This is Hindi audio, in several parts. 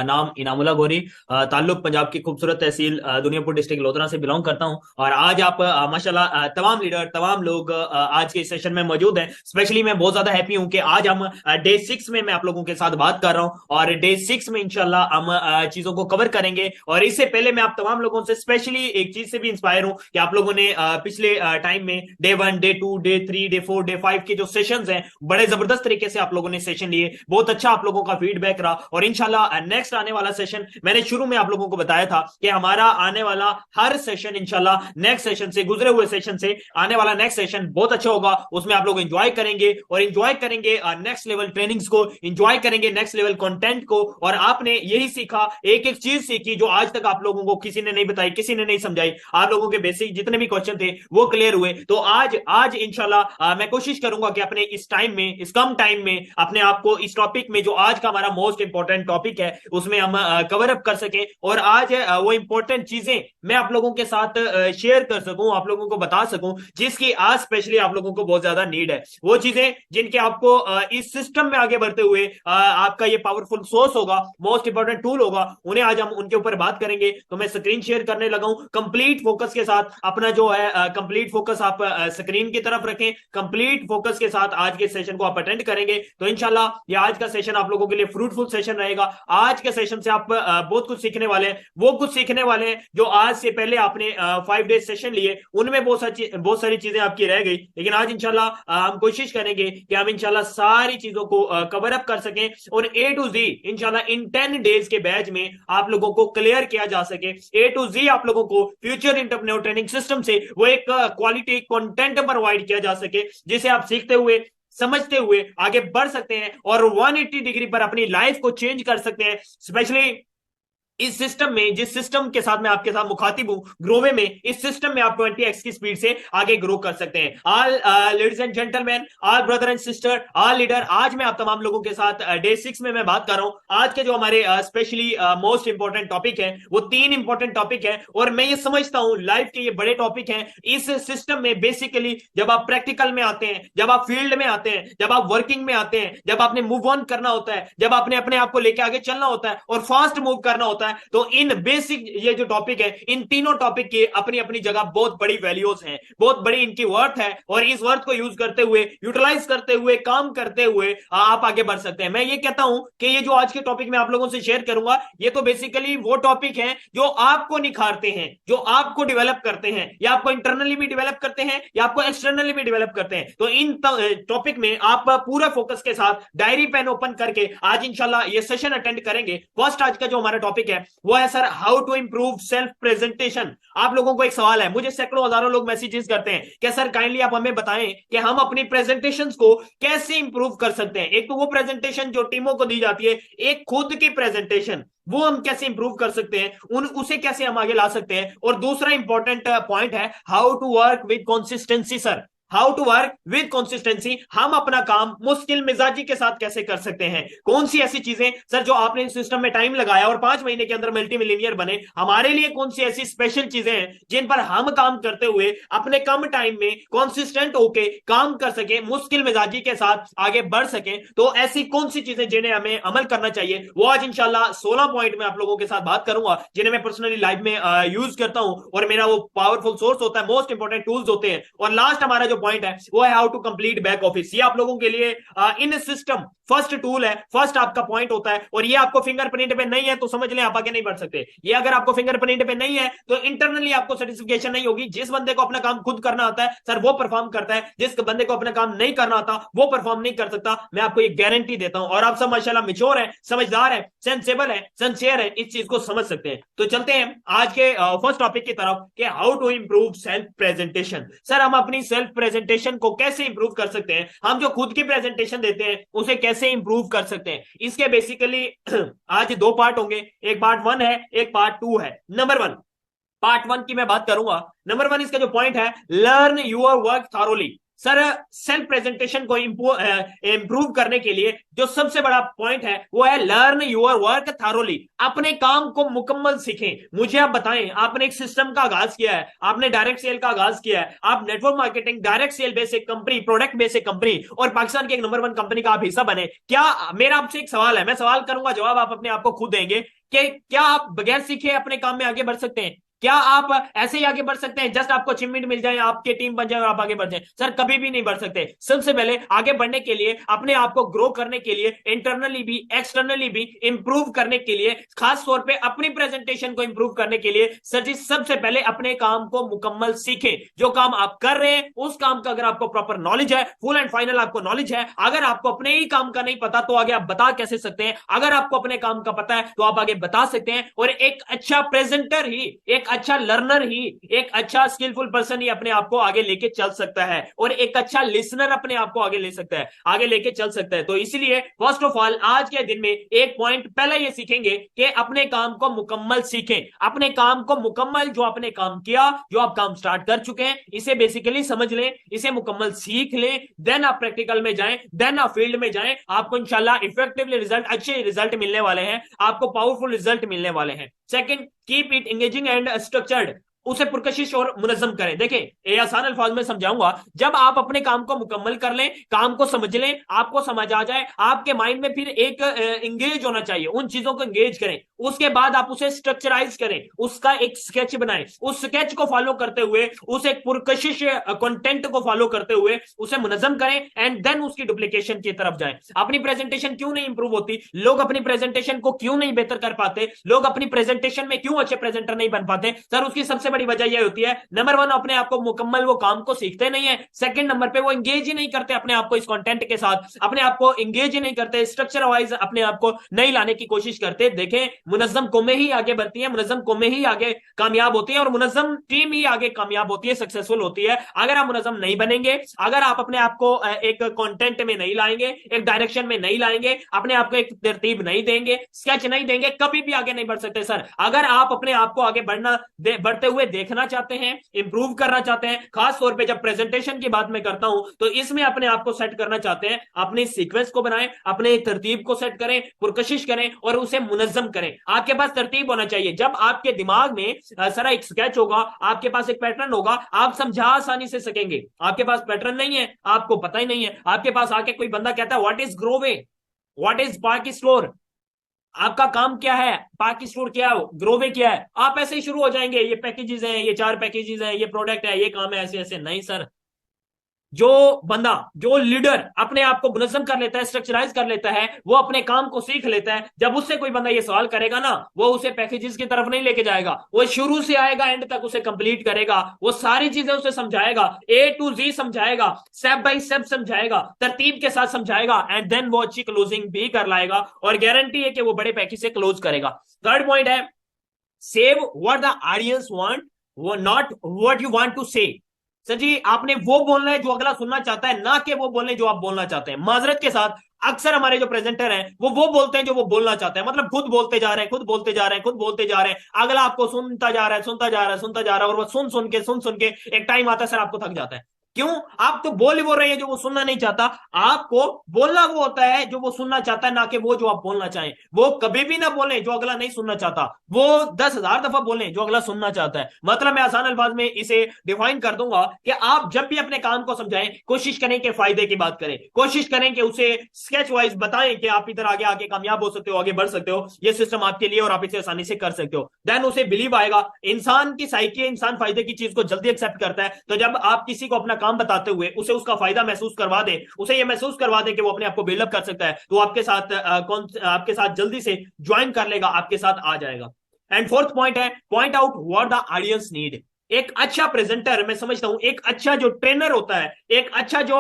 नाम इनामुल्लाह गौरी। ताल्लुक पंजाब की खूबसूरत तहसील दुनियापुर डिस्ट्रिक्ट लोधरा से बिलोंग करता हूं। और आज आप माशाल्लाह तमाम लीडर तमाम लोग आज के इस सेशन में मौजूद हैं। स्पेशली मैं बहुत ज्यादा हैप्पी हूं कि आज हम डे 6 में मैं आप लोगों के साथ बात कर रहा हूं और डे 6 में इंशाल्लाह हम चीजों को कवर करेंगे। और इससे पहले मैं आप तमाम लोगों से स्पेशली एक चीज से भी इंस्पायर हूं कि आप लोगों ने पिछले टाइम में day 1 day 2 day 3 day 4 day 5 के जो सेशंस हैं बड़े जबरदस्त तरीके से आप लोगों ने सेशन लिए। बहुत अच्छा आप लोगों का फीडबैक रहा और इंशाल्लाह नेक्स्ट आने वाला सेशन मैंने शुरू में आप लोगों को बताया था कि हमारा आने वाला हर सेशन इंशाल्लाह नेक्स्ट सेशन से गुजरे हुए सेशन से आने वाला नेक्स्ट सेशन बहुत अच्छा होगा। उसमें आप लोग एंजॉय करेंगे और एंजॉय करेंगे नेक्स्ट लेवल ट्रेनिंग्स को, एंजॉय करेंगे नेक्स्ट लेवल कंटेंट को। और आपने यही सीखा, एक एक चीज सीखी जो आज तक आप लोगों को किसी ने नहीं बताई, किसी ने नहीं समझाई। आप लोगों के बेसिक जितने भी क्वेश्चन थे वो क्लियर हुए। तो आज आज इंशाल्लाह मैं कोशिश करूंगा कि अपने इस टाइम में, इस कम टाइम में अपने आप को इस टॉपिक में जो आज का हमारा मोस्ट इंपॉर्टेंट टॉपिक है उसमें हम कवर अप कर सके और आज वो इंपॉर्टेंट चीजें मैं आप लोगों के साथ शेयर कर सकूं, आप लोगों को बता सकूं जिसकी आज स्पेशली आप लोगों को बहुत ज्यादा नीड है। वो चीजें जिनके आपको इस सिस्टम में आगे बढ़ते हुए आपका ये पावरफुल सोर्स होगा, मोस्ट इंपॉर्टेंट टूल होगा, उन्हें आज हम उनके ऊपर बात करेंगे। तो मैं स्क्रीन शेयर करने लगा हूं कंप्लीट फोकस के साथ। अपना जो है कंप्लीट फोकस आप स्क्रीन की तरफ रखें, कंप्लीट फोकस के साथ आज के सेशन को आप अटेंड करेंगे तो इंशाल्लाह ये आज का सेशन आप लोगों के लिए फ्रूटफुल सेशन रहेगा। आज के सेशन से आप बहुत कुछ सीखने वाले हैं, वो कुछ सीखने वाले हैं जो आज से पहले आपने 5 डेज सेशन लिए उनमें बहुत सारी चीजें आपकी रह गई। लेकिन आज इंशाल्लाह हम कोशिश करेंगे कि हम इंशाल्लाह सारी चीजों को कवर अप कर सकें और ए टू जी इंशाल्लाह इन 10 डेज के बैच में आप लोगों को क्लियर किया जा सके। ए टू जी आप लोगों को फ्यूचर एंटरप्रेन्योर ट्रेनिंग सिस्टम से वो एक क्वालिटी कंटेंट प्रोवाइड किया जा सके जिसे आप सीखते हुए समझते हुए आगे बढ़ सकते हैं और 180 डिग्री पर अपनी लाइफ को चेंज कर सकते हैं। स्पेशली इस सिस्टम में, जिस सिस्टम के साथ मैं आपके साथ मुखातिब हूं, ग्रोवे में, इस सिस्टम में आप 20x की स्पीड से आगे ग्रो कर सकते हैं। All ladies and gentleman, all brother and sister, all leader, आज मैं आप तमाम लोगों के साथ डे 6 में मैं बात कर रहा हूं। आज के जो हमारे स्पेशली मोस्ट इंपॉर्टेंट टॉपिक है वो 3 इंपॉर्टेंट टॉपिक है और मैं ये समझता हूं लाइफ के ये बड़े टॉपिक हैं। इस सिस्टम में बेसिकली जब आप प्रैक्टिकल में आते हैं, जब आप फील्ड में आते हैं, जब आप वर्किंग में आते हैं, जब आपने मूव ऑन करना होता है, जब आपने अपने आप को लेकर आगे चलना होता है और फास्ट मूव करना होता है, तो इन बेसिक ये जो टॉपिक है, इन तीनों टॉपिक की अपनी अपनी जगह बहुत बड़ी वैल्यूज हैं, बहुत बड़ी इनकी वर्थ है और इस वर्थ को यूज करते हुए, यूटिलाइज करते हुए, काम करते हुए आप आगे बढ़ सकते हैं। मैं ये कहता हूं कि ये जो आज के टॉपिक मैं आप लोगों से शेयर करूंगा ये तो बेसिकली वो टॉपिक है जो आपको निखारते हैं, जो आपको डेवलप करते हैं, या आपको इंटरनली भी डेवलप करते हैं या आपको एक्सटर्नली भी डेवलप करते हैं। तो इन टॉपिक में आप पूरा फोकस के साथ डायरी पेन ओपन करके आज इंशाल्लाह ये सेशन अटेंड करेंगे। फर्स्ट आज का जो हमारा टॉपिक है वो है sir how to improve self presentation. आप लोगों को एक सवाल है, मुझे सैकड़ों हजारों लोग मैसेजेस करते हैं कि सर काइंडली आप हमें बताएं कि हम अपनी प्रेजेंटेशन को कैसे इंप्रूव कर सकते हैं। एक तो वो प्रेजेंटेशन जो टीमों को दी जाती है, एक खुद की प्रेजेंटेशन, वो हम कैसे इंप्रूव कर सकते हैं, उसे कैसे हम आगे ला सकते हैं। और दूसरा इंपॉर्टेंट पॉइंट है how to work with consistency. Sir how to work with consistency, हम अपना काम मुश्किल मिजाजी के साथ कैसे कर सकते हैं। कौन सी ऐसी चीजें सर जो आपने इस सिस्टम में टाइम लगाया और 5 महीने के अंदर मल्टी मिलीनियर बने, हमारे लिए कौन सी ऐसी स्पेशल चीजें हैं जिन पर हम काम करते हुए अपने कम टाइम में कंसिस्टेंट होके काम कर सके, मुश्किल मिजाजी के साथ आगे बढ़ सके। तो ऐसी कौन सी चीजें जिन्हें हमें अमल करना चाहिए, वो आज इंशाल्लाह 16 पॉइंट में आप लोगों के साथ बात करूंगा जिन्हें मैं पर्सनली लाइफ में यूज करता हूं और मेरा वो पावरफुल सोर्स होता है, मोस्ट इंपॉर्टेंट टूल्स होते हैं। और लास्ट हमारा जो पॉइंट है वो है how to complete back office. ये आप लोगों के लिए इन सिस्टम फर्स्ट टूल है, फर्स्ट आपका पॉइंट होता है। और ये आपको फिंगरप्रिंट पे नहीं है तो समझ लें आप आगे नहीं बढ़ सकते। ये अगर आपको फिंगरप्रिंट पे नहीं है तो इंटरनली आपको सर्टिफिकेशन नहीं होगी। जिस बंदे को अपना काम खुद करना आता है सर वो परफॉर्म करता है, जिस बंदे को अपना काम नहीं करना आता वो परफॉर्म नहीं कर सकता। मैं आपको ये गारंटी देता हूं। और आप सब माशाल्लाह मैच्योर है, समझदार है, सेंसेबल है, सिंसियर है, इस चीज को समझ सकते हैं। तो चलते हैं आज के फर्स्ट टॉपिक की तरफ कि how to improve self presentation. Sir हम अपनी सेल्फ प्रेजेंटेशन को कैसे इंप्रूव कर सकते हैं, हम जो खुद की प्रेजेंटेशन देते हैं उसे कैसे इंप्रूव कर सकते हैं। इसके बेसिकली आज 2 पार्ट होंगे, एक पार्ट 1 है, एक पार्ट 2 है। नंबर 1, पार्ट 1 की मैं बात करूंगा। नंबर 1 इसका जो पॉइंट है, learn your work thoroughly. Sir self presentation को इम्प्रूव करने के लिए जो सबसे बड़ा पॉइंट है वो है लर्न योर वर्क थॉरोली। अपने काम को मुकम्मल सीखें। मुझे आप बताएं, आपने एक सिस्टम का आगाज किया है, आपने डायरेक्ट सेल का आगाज किया है, आप network marketing direct sale basic company, product basic company और पाकिस्तान की एक नंबर 1 कंपनी का आप हिस्सा बने। क्या मेरा आपसे एक सवाल है, मैं सवाल करूंगा, जवाब आप अपने आप को खुद देंगे कि क्या आप बगैर सीखे अपने काम में आगे बढ़ सकते हैं? क्या आप ऐसे ही आगे बढ़ सकते हैं जस्ट आपको अचीवमेंट मिल जाए, आपके टीम बन जाए और आप आगे बढ़ जाए? सर कभी भी नहीं बढ़ सकते। सबसे पहले आगे बढ़ने के लिए, अपने आप को ग्रो करने के लिए, इंटरनली भी एक्सटर्नली भी इंप्रूव करने के लिए, खास तौर पे अपनी प्रेजेंटेशन को इंप्रूव करने के लिए सर जी सबसे पहले अपने काम को मुकम्मल सीखें। जो काम आप कर रहे हैं उस काम का अगर आपको प्रॉपर नॉलेज है, फुल एंड फाइनल आपको नॉलेज है, अगर आपको अपने ही काम का नहीं पता तो आगे आप बता कैसे सकते हैं? अगर आपको अपने काम का पता है तो आप आगे बता सकते हैं। और एक अच्छा प्रेजेंटर ही, एक अच्छा लर्नर ही, एक अच्छा स्किलफुल पर्सन ही अपने आप को आगे लेके चल सकता है और एक अच्छा लिसनर अपने आप को आगे ले सकता है, आगे लेके चल सकता है। तो इसलिए फर्स्ट ऑफ ऑल आज के दिन में एक पॉइंट पहले ये सीखेंगे कि अपने काम को मुकम्मल सीखें। अपने काम को मुकम्मल, जो आपने काम किया, जो आप काम स्टार्ट कर चुके हैं, इसे बेसिकली समझ लें, इसे मुकम्मल सीख लें, देन आप प्रैक्टिकल में जाएं, देन आप फील्ड में जाएं। आपको इंशाल्लाह इफेक्टिवली रिजल्ट, अच्छे रिजल्ट मिलने वाले हैं, आपको पावरफुल रिजल्ट मिलने वाले हैं। Second, keep it engaging and structured. उसे पुरकशिश और मुनज्जम करें। देखिए ये आसान अल्फाज में समझाऊंगा। जब आप अपने काम को मुकम्मल कर लें, काम को समझ लें, आपको समझ आ जाए, आपके माइंड में फिर एक एंगेज होना चाहिए, उन चीजों को एंगेज करें। उसके बाद आप उसे स्ट्रक्चराइज करें, उसका एक स्केच बनाएं, उस स्केच को फॉलो करते हुए, उस एक पुरकशिश कंटेंट को फॉलो करते हुए उसे मुनज्जम करें एंड देन उसकी डुप्लीकेशन की तरफ जाएं। अपनी प्रेजेंटेशन क्यों नहीं इंप्रूव होती? लोग अपनी प्रेजेंटेशन को क्यों नहीं बेहतर कर पाते? लोग अपनी प्रेजेंटेशन में क्यों अच्छे प्रेजेंटर नहीं बन पाते? सर उसकी सबसे बड़ी वजह यह होती है, नंबर 1 अपने आप को मुकम्मल वो काम को सीखते नहीं है। सेकंड नंबर पे वो एंगेज ही नहीं करते अपने आप को इस कंटेंट के साथ, अपने आप को एंगेज ही नहीं करते, स्ट्रक्चर वाइज अपने आप को नहीं लाने की कोशिश करते। देखें मुनज्जम कौमें ही आगे बढ़ती है, मुनज्जम कौमें ही आगे कामयाब होती है और मुनज्जम टीम ही आगे कामयाब होती है, सक्सेसफुल होती है। अगर आप मुनज्जम नहीं बनेंगे, अगर आप अपने आप को एक कंटेंट में नहीं लाएंगे, एक डायरेक्शन में नहीं लाएंगे, अपने आप को एक तरतीब नहीं देंगे, स्केच नहीं देंगे, कभी भी आगे नहीं बढ़ सकते। सर अगर आप अपने आप को आगे बढ़ते हुए देखना चाहते हैं, इंप्रूव करना चाहते हैं, खास तौर पे जब प्रेजेंटेशन की बात मैं करता हूं तो इसमें अपने आप को सेट करना चाहते हैं, अपने सीक्वेंस को बनाएं, अपने तरतीब को सेट करें, पुरकशिश करें और उसे मुनज्जम करें। आपके पास तरतीब होना चाहिए। जब आपके दिमाग में सारा एक स्केच होगा, आपके पास एक पैटर्न होगा, आप समझा आसानी से सकेंगे। आपके पास पैटर्न नहीं है, आपको पता ही नहीं है, आपके पास आके कोई बंदा कहता है what is grove, what is park store, आपका काम क्या है, पार्क स्टोर क्या है, ग्रोवे क्या है, आप ऐसे ही शुरू हो जाएंगे, ये पैकेजेस हैं, ये 4 पैकेजेस हैं, ये प्रोडक्ट है, ये काम है, ऐसे ऐसे। नहीं सर, जो बंदा, जो लीडर अपने आप को मुनज़्ज़म कर लेता है, स्ट्रक्चराइज कर लेता है, वो अपने काम को सीख लेता है। जब उससे कोई बंदा ये सवाल करेगा ना, वो उसे पैकेजेस की तरफ नहीं लेके जाएगा, वो शुरू से आएगा एंड तक उसे कंप्लीट करेगा, वो सारी चीजें उसे समझाएगा, A to Z समझाएगा, स्टेप बाय स्टेप समझाएगा, तरतीब के साथ समझाएगा एंड देन वो अच्छी क्लोजिंग भी कर लाएगा और गारंटी है कि वो बड़े पैकेज से क्लोज करेगा। थर्ड पॉइंट है say what the audience want, not what you want to say. Sir ji आपने वो बोलना है जो अगला सुनना चाहता है, ना कि वो बोलने जो आप बोलना चाहते हैं। माजरत के साथ अक्सर हमारे जो प्रेजेंटर हैं वो बोलते हैं जो वो बोलना चाहते हैं, मतलब खुद बोलते जा रहे हैं, खुद बोलते जा रहे हैं, खुद बोलते जा रहे हैं, अगला आपको सुनता जा रहा है, सुनता जा रहा है, सुनता जा रहा है और वो सुन के एक टाइम आता है सर आपको थक जाता है। क्यों? आप तो बोल ही बोल रहे हैं जो वो सुनना नहीं चाहता। आपको बोलना वो होता है जो वो सुनना चाहता है, ना कि वो जो आप बोलना चाहें। वो कभी भी ना बोले जो अगला नहीं सुनना चाहता, वो 10,000 दफा बोले जो अगला सुनना चाहता है। मतलब मैं आसान अल्फाज में इसे डिफाइन कर दूंगा कि आप जब भी अपने काम को समझाएं, कोशिश करें कि फायदे की बात करें, कोशिश करें कि उसे स्केच वाइज बताएं कि आप इधर आगे आगे कामयाब हो सकते हो, आगे बढ़ सकते हो, ये सिस्टम आपके लिए और आप इसे आसानी से कर सकते हो। देन उसे बिलीव आएगा। इंसान की साइकी, इंसान फायदे की चीज को जल्दी एक्सेप्ट करता है। तो जब आप किसी को अपना काम बताते हुए उसे उसका फायदा महसूस करवा दे, उसे ये महसूस करवा दे कि वो अपने आप को बिल्डअप कर सकता है, तो आपके साथ जल्दी से ज्वाइन कर लेगा, आपके साथ आ जाएगा। एंड फोर्थ पॉइंट है point out what the audience need. एक अच्छा प्रेजेंटर, मैं समझता हूं एक अच्छा जो ट्रेनर होता है, एक अच्छा जो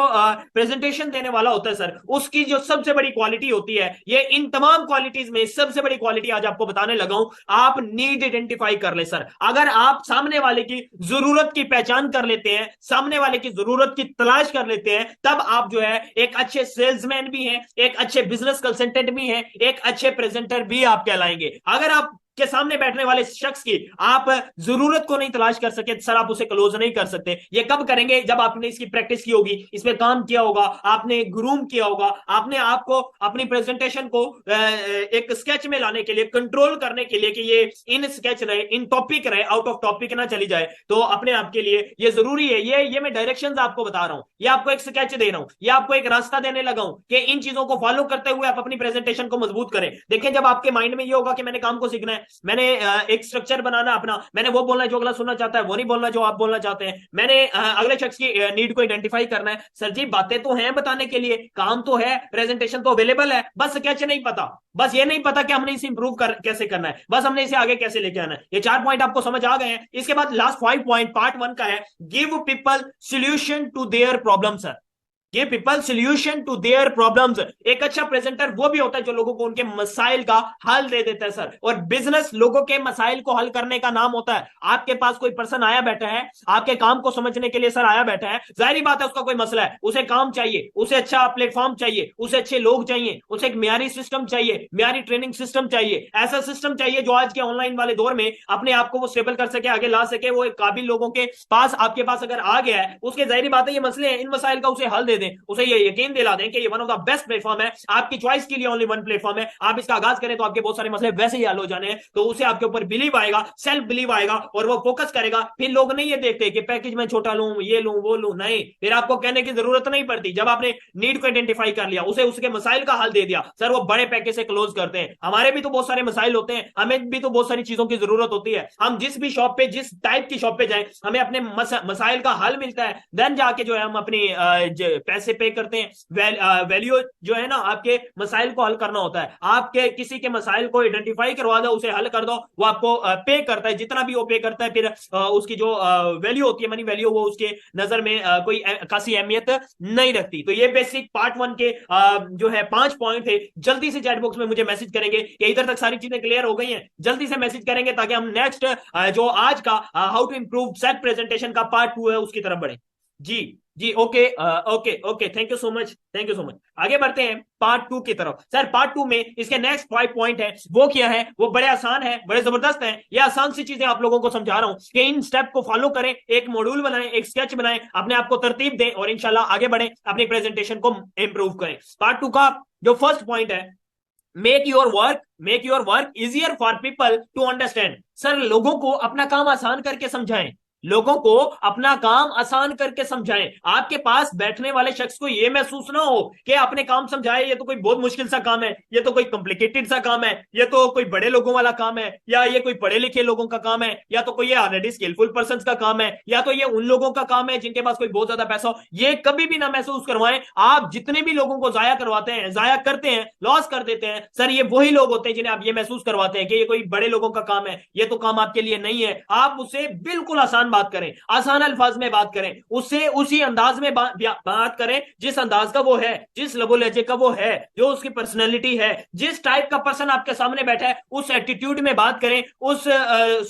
प्रेजेंटेशन देने वाला होता है सर, उसकी जो सबसे बड़ी क्वालिटी होती है, ये इन तमाम क्वालिटीज में सबसे बड़ी क्वालिटी आज आपको बताने लगा हूं, आप नीड आइडेंटिफाई कर ले सर। अगर आप सामने वाले की जरूरत की पहचान कर लेते हैं, सामने वाले की जरूरत की तलाश कर लेते हैं, तब आप जो है एक अच्छे सेल्समैन भी हैं, एक अच्छे बिजनेस कंसल्टेंट भी हैं, एक अच्छे प्रेजेंटर भी आप कहलाएंगे। अगर आप के सामने बैठने वाले शख्स की आप जरूरत को नहीं तलाश कर सके सर, आप उसे क्लोज नहीं कर सकते। ये कब करेंगे? जब आपने इसकी प्रैक्टिस की होगी, इसमें काम किया होगा, आपने ग्रूम किया होगा, आपने आपको अपनी प्रेजेंटेशन को एक स्केच में लाने के लिए, कंट्रोल करने के लिए कि ये इन स्केच रहे, इन टॉपिक रहे, आउट ऑफ टॉपिक ना चली जाए, तो अपने आप के लिए ये जरूरी है। ये मैं डायरेक्शंस आपको बता रहा हूं, ये आपको एक स्केच दे रहा हूं, ये आपको एक रास्ता देने लगा हूं कि इन चीजों को फॉलो करते हुए आप अपनी प्रेजेंटेशन को मजबूत करें। देखिए, जब आपके माइंड में ये होगा कि मैंने काम को सीखना है, मैंने एक स्ट्रक्चर बनाना अपना, मैंने वो बोलना है जो अगला सुनना चाहता है, वो नहीं बोलना जो आप बोलना चाहते हैं, मैंने अगले शख्स की नीड को आइडेंटिफाई करना है। सर जी, बातें तो हैं बताने के लिए, काम तो है, प्रेजेंटेशन तो अवेलेबल है, बस स्केच नहीं पता, बस ये नहीं पता कि हमने इसे इंप्रूव कैसे करना है, बस हमने इसे आगे कैसे लेके आना है। ये 4 पॉइंट आपको समझ आ गए हैं। इसके बाद लास्ट 5 पॉइंट पार्ट 1 का है, give people solution to their problem. Sir, ये people solution to their problems. एक अच्छा प्रेजेंटर वो भी होता है जो लोगों को उनके मसाइल का हल दे देता है सर, और बिजनेस लोगों के मसाइल को हल करने का नाम होता है। आपके पास कोई पर्सन आया बैठा है, आपके काम को समझने के लिए सर आया बैठा है, जाहिर बात है उसका कोई मसला है, उसे काम चाहिए, उसे अच्छा प्लेटफॉर्म चाहिए, उसे अच्छे लोग चाहिए, उसे एक म्यारी सिस्टम चाहिए, म्यारी ट्रेनिंग सिस्टम चाहिए, ऐसा सिस्टम चाहिए जो आज के ऑनलाइन वाले दौर में अपने आप को वो स्टेबल कर सके, आगे ला सके। वो एक काबिल लोगों के पास, आपके पास अगर आ गया है, उसके जाहिर बात है ये मसले हैं, इन मसाइल का उसे हल दे दें, उसे ये यकीन दिला दें कि ये one of the best platform है, आपकी चॉइस के लिए ओनली वन प्लेटफॉर्म है, आप इसका आगाज करें तो आपके बहुत सारे मसले वैसे ही हल हो जाने हैं। तो उसे आपके ऊपर बिलीव आएगा, सेल्फ बिलीव आएगा, और वो फोकस करेगा। फिर लोग नहीं ये देखते कि पैकेज में छोटा लूं, ये लूं, वो लूं, नहीं, फिर आपको कहने की जरूरत नहीं पड़ती। जब आपने नीड को आइडेंटिफाई कर लिया, उसे उसके मसाइल का हल दे दिया, सर वो बड़े पैकेज से क्लोज करते हैं। हमारे भी तो बहुत सारे मसाइल होते हैं, हमें भी तो बहुत सारी चीजों की जरूरत होती है। हम जिस भी शॉप पे, जिस टाइप की शॉप पे जाएं, हमें अपने मसाइल का हल मिलता है, देन जाके जो है हम अपनी पैसे पे करते हैं। वैल्यू जो है ना, आपके मसाइल को हल करना होता है। आपके किसी के मसाइल को आइडेंटिफाई करवा दो, उसे हल कर दो, वो आपको पे करता है, जितना भी वो पे करता है, फिर उसकी जो वैल्यू होती है, मनी वैल्यू, वो उसके नजर में कोई खासी अहमियत नहीं रखती। तो ये बेसिक पार्ट 1 के जो है 5 पॉइंट है। जल्दी से चैट बॉक्स में मुझे मैसेज करेंगे कि इधर तक सारी चीजें क्लियर हो गई हैं, जल्दी से मैसेज करेंगे ताकि हम नेक्स्ट जो आज का how to improve self presentation का पार्ट 2 है उसकी तरफ बढ़े। जी जी, okay okay okay, thank you so much, thank you so much. आगे बढ़ते हैं पार्ट 2 की तरफ। सर, पार्ट 2 में इसके नेक्स्ट 5 पॉइंट है, वो क्या है? वो बड़े आसान है, बड़े जबरदस्त है। ये आसान सी चीजें आप लोगों को समझा रहा हूं कि इन स्टेप को फॉलो करें, एक मॉड्यूल बनाएं, एक स्केच बनाएं, अपने आप को तरतीब दें, और इंशाल्लाह आगे बढ़ें, अपनी प्रेजेंटेशन को इंप्रूव करें। पार्ट 2 का जो फर्स्ट पॉइंट है, make your work easier for people to understand. Sir, लोगों को अपना काम आसान करके समझाएं, लोगों को अपना काम आसान करके समझाएं। आपके पास बैठने वाले शख्स को यह महसूस ना हो कि अपने काम समझाए, ये तो कोई बहुत मुश्किल सा काम है, ये तो कोई कॉम्प्लिकेटेड सा काम है, ये तो कोई बड़े लोगों वाला काम है, या ये कोई पढ़े लिखे लोगों का काम है, या तो कोई ये ऑलरेडी स्किलफुल पर्सन का काम है, या तो ये उन लोगों का काम है जिनके पास कोई बहुत ज्यादा पैसा हो। ये कभी भी ना महसूस करवाएं। आप जितने भी लोगों को जाया करवाते हैं, जाया करते हैं, लॉस कर देते हैं, सर ये वही लोग होते हैं जिन्हें आप ये महसूस करवाते हैं कि ये कोई बड़े लोगों का काम है, ये तो काम आपके लिए नहीं है। आप उसे बिल्कुल आसान बात करें, आसान अल्फाज में बात करें, उससे उसी अंदाज में बात करें जिस अंदाज का वो है, जिस लबो लहजे का वो है, जो उसकी पर्सनैलिटी है, जिस टाइप का पर्सन आपके सामने बैठा है उस एटीट्यूड में बात करें, उस